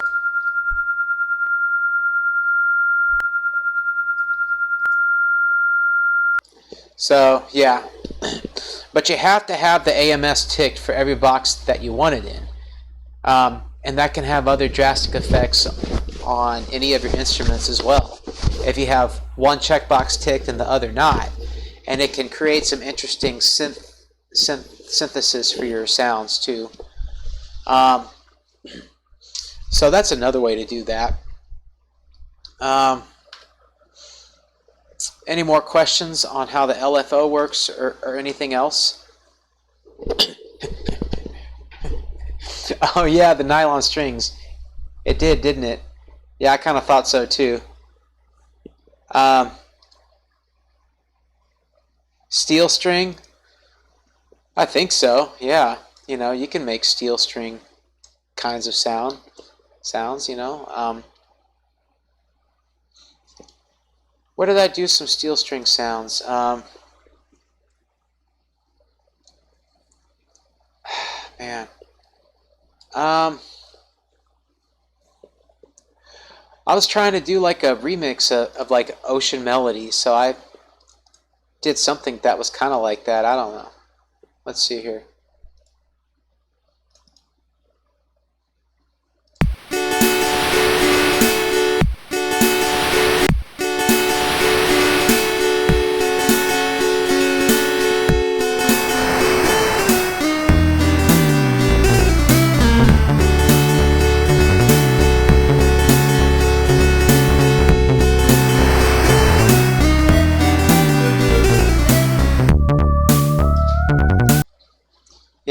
Speaker 1: So, yeah. But you have to have the AMS ticked for every box that you want it in. And that can have other drastic effects on any of your instruments as well. If you have one checkbox ticked and the other not, and it can create some interesting synthesis for your sounds too. So that's another way to do that. Any more questions on how the LFO works or anything else? Oh yeah, the nylon strings. It did, didn't it? Yeah, I kind of thought so too. Steel string? I think so, yeah. You know, you can make steel string kinds of sounds, you know. Where did I do some steel string sounds? Man. I was trying to do like a remix of like Ocean Melody, so I did something that was kind of like that. I don't know. Let's see here.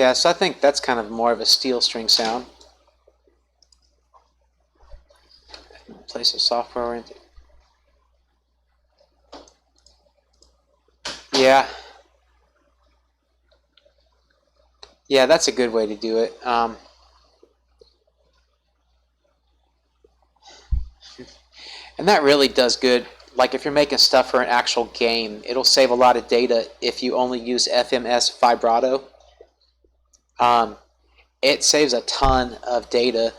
Speaker 1: Yeah, so I think that's kind of more of a steel string sound. Place of software oriented. Yeah. Yeah, that's a good way to do it. And that really does good. Like if you're making stuff for an actual game, it'll save a lot of data if you only use FMS vibrato. It saves a ton of data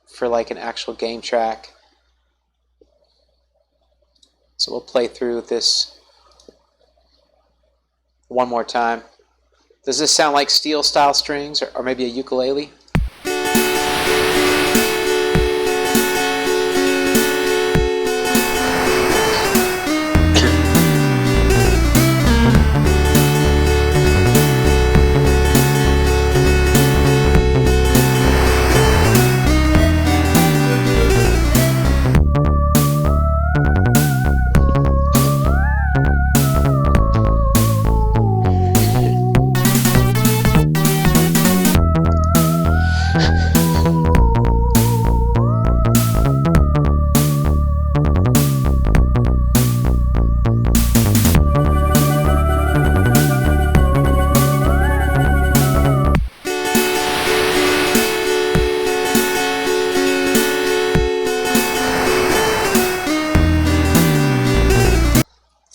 Speaker 1: for like an actual game track. So we'll play through this one more time. Does this sound like steel style strings or maybe a ukulele?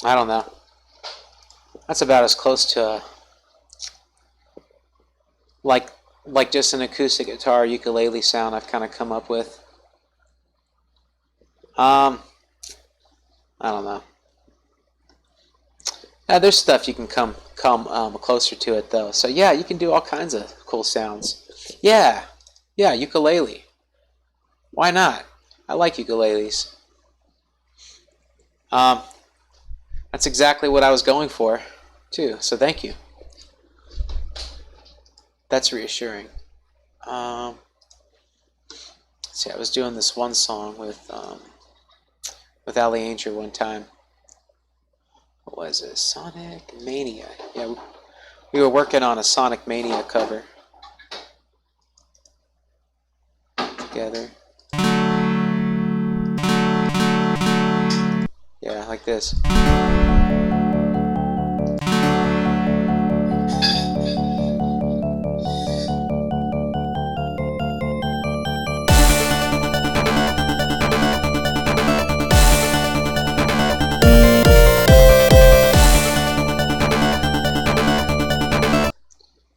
Speaker 1: I don't know. That's about as close to like just an acoustic guitar ukulele sound I've kind of come up with. I don't know. There's stuff you can come closer to it though. So yeah, you can do all kinds of cool sounds. Yeah, ukulele. Why not? I like ukuleles. That's exactly what I was going for, too. So thank you. That's reassuring. Let's see, I was doing this one song with Ali Ainger one time. What was it? Sonic Mania. Yeah, we were working on a Sonic Mania cover together. Yeah, like this.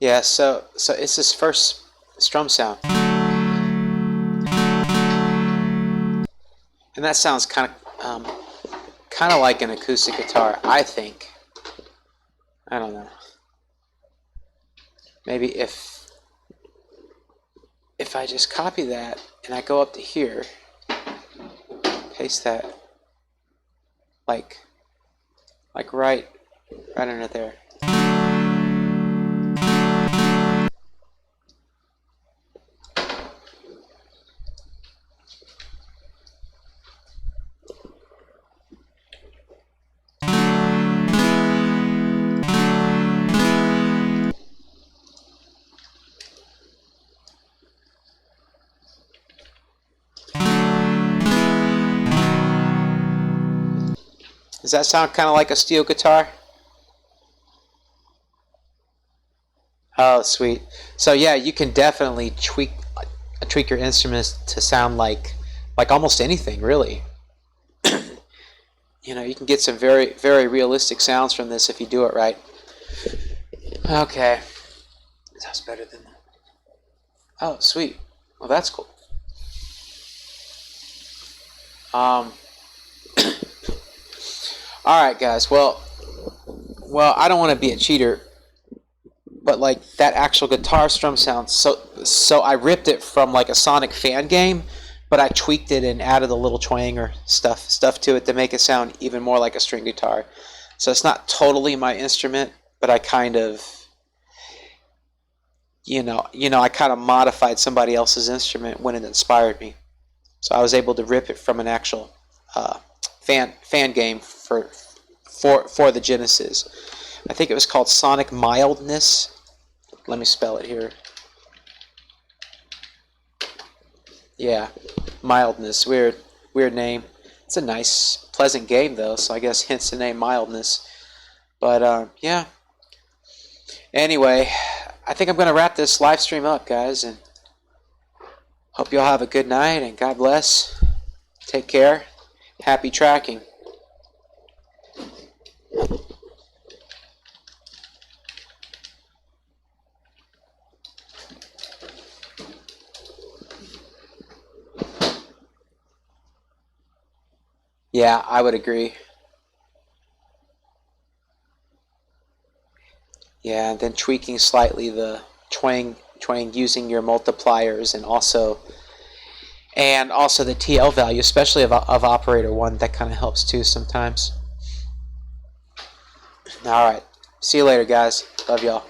Speaker 1: Yeah, so it's this first strum sound. And that sounds kind of like an acoustic guitar, I think. I don't know. Maybe if I just copy that and I go up to here, paste that like right under there. Does that sound kind of like a steel guitar? Oh, sweet. So yeah, you can definitely tweak your instruments to sound like almost anything, really. You know, you can get some very, very realistic sounds from this if you do it right. Okay. Sounds better than that. Oh, sweet. Well, that's cool. All right, guys. Well, I don't want to be a cheater, but like that actual guitar strum sound. So I ripped it from like a Sonic fan game, but I tweaked it and added a little twang or stuff to it to make it sound even more like a string guitar. So it's not totally my instrument, but I kind of, I kind of modified somebody else's instrument when it inspired me. So I was able to rip it from an actual fan game for the Genesis. I think it was called Sonic Mildness. Let me spell it here. Yeah, mildness. Weird name. It's a nice, pleasant game though, so I guess hence the name mildness. But yeah. Anyway, I think I'm going to wrap this live stream up, guys, and hope you all have a good night, and God bless. Take care. Happy tracking. Yeah, I would agree. Yeah, and then tweaking slightly the twang using your multipliers, and also the TL value, especially of operator 1, that kind of helps too sometimes. All right. See you later, guys. Love y'all.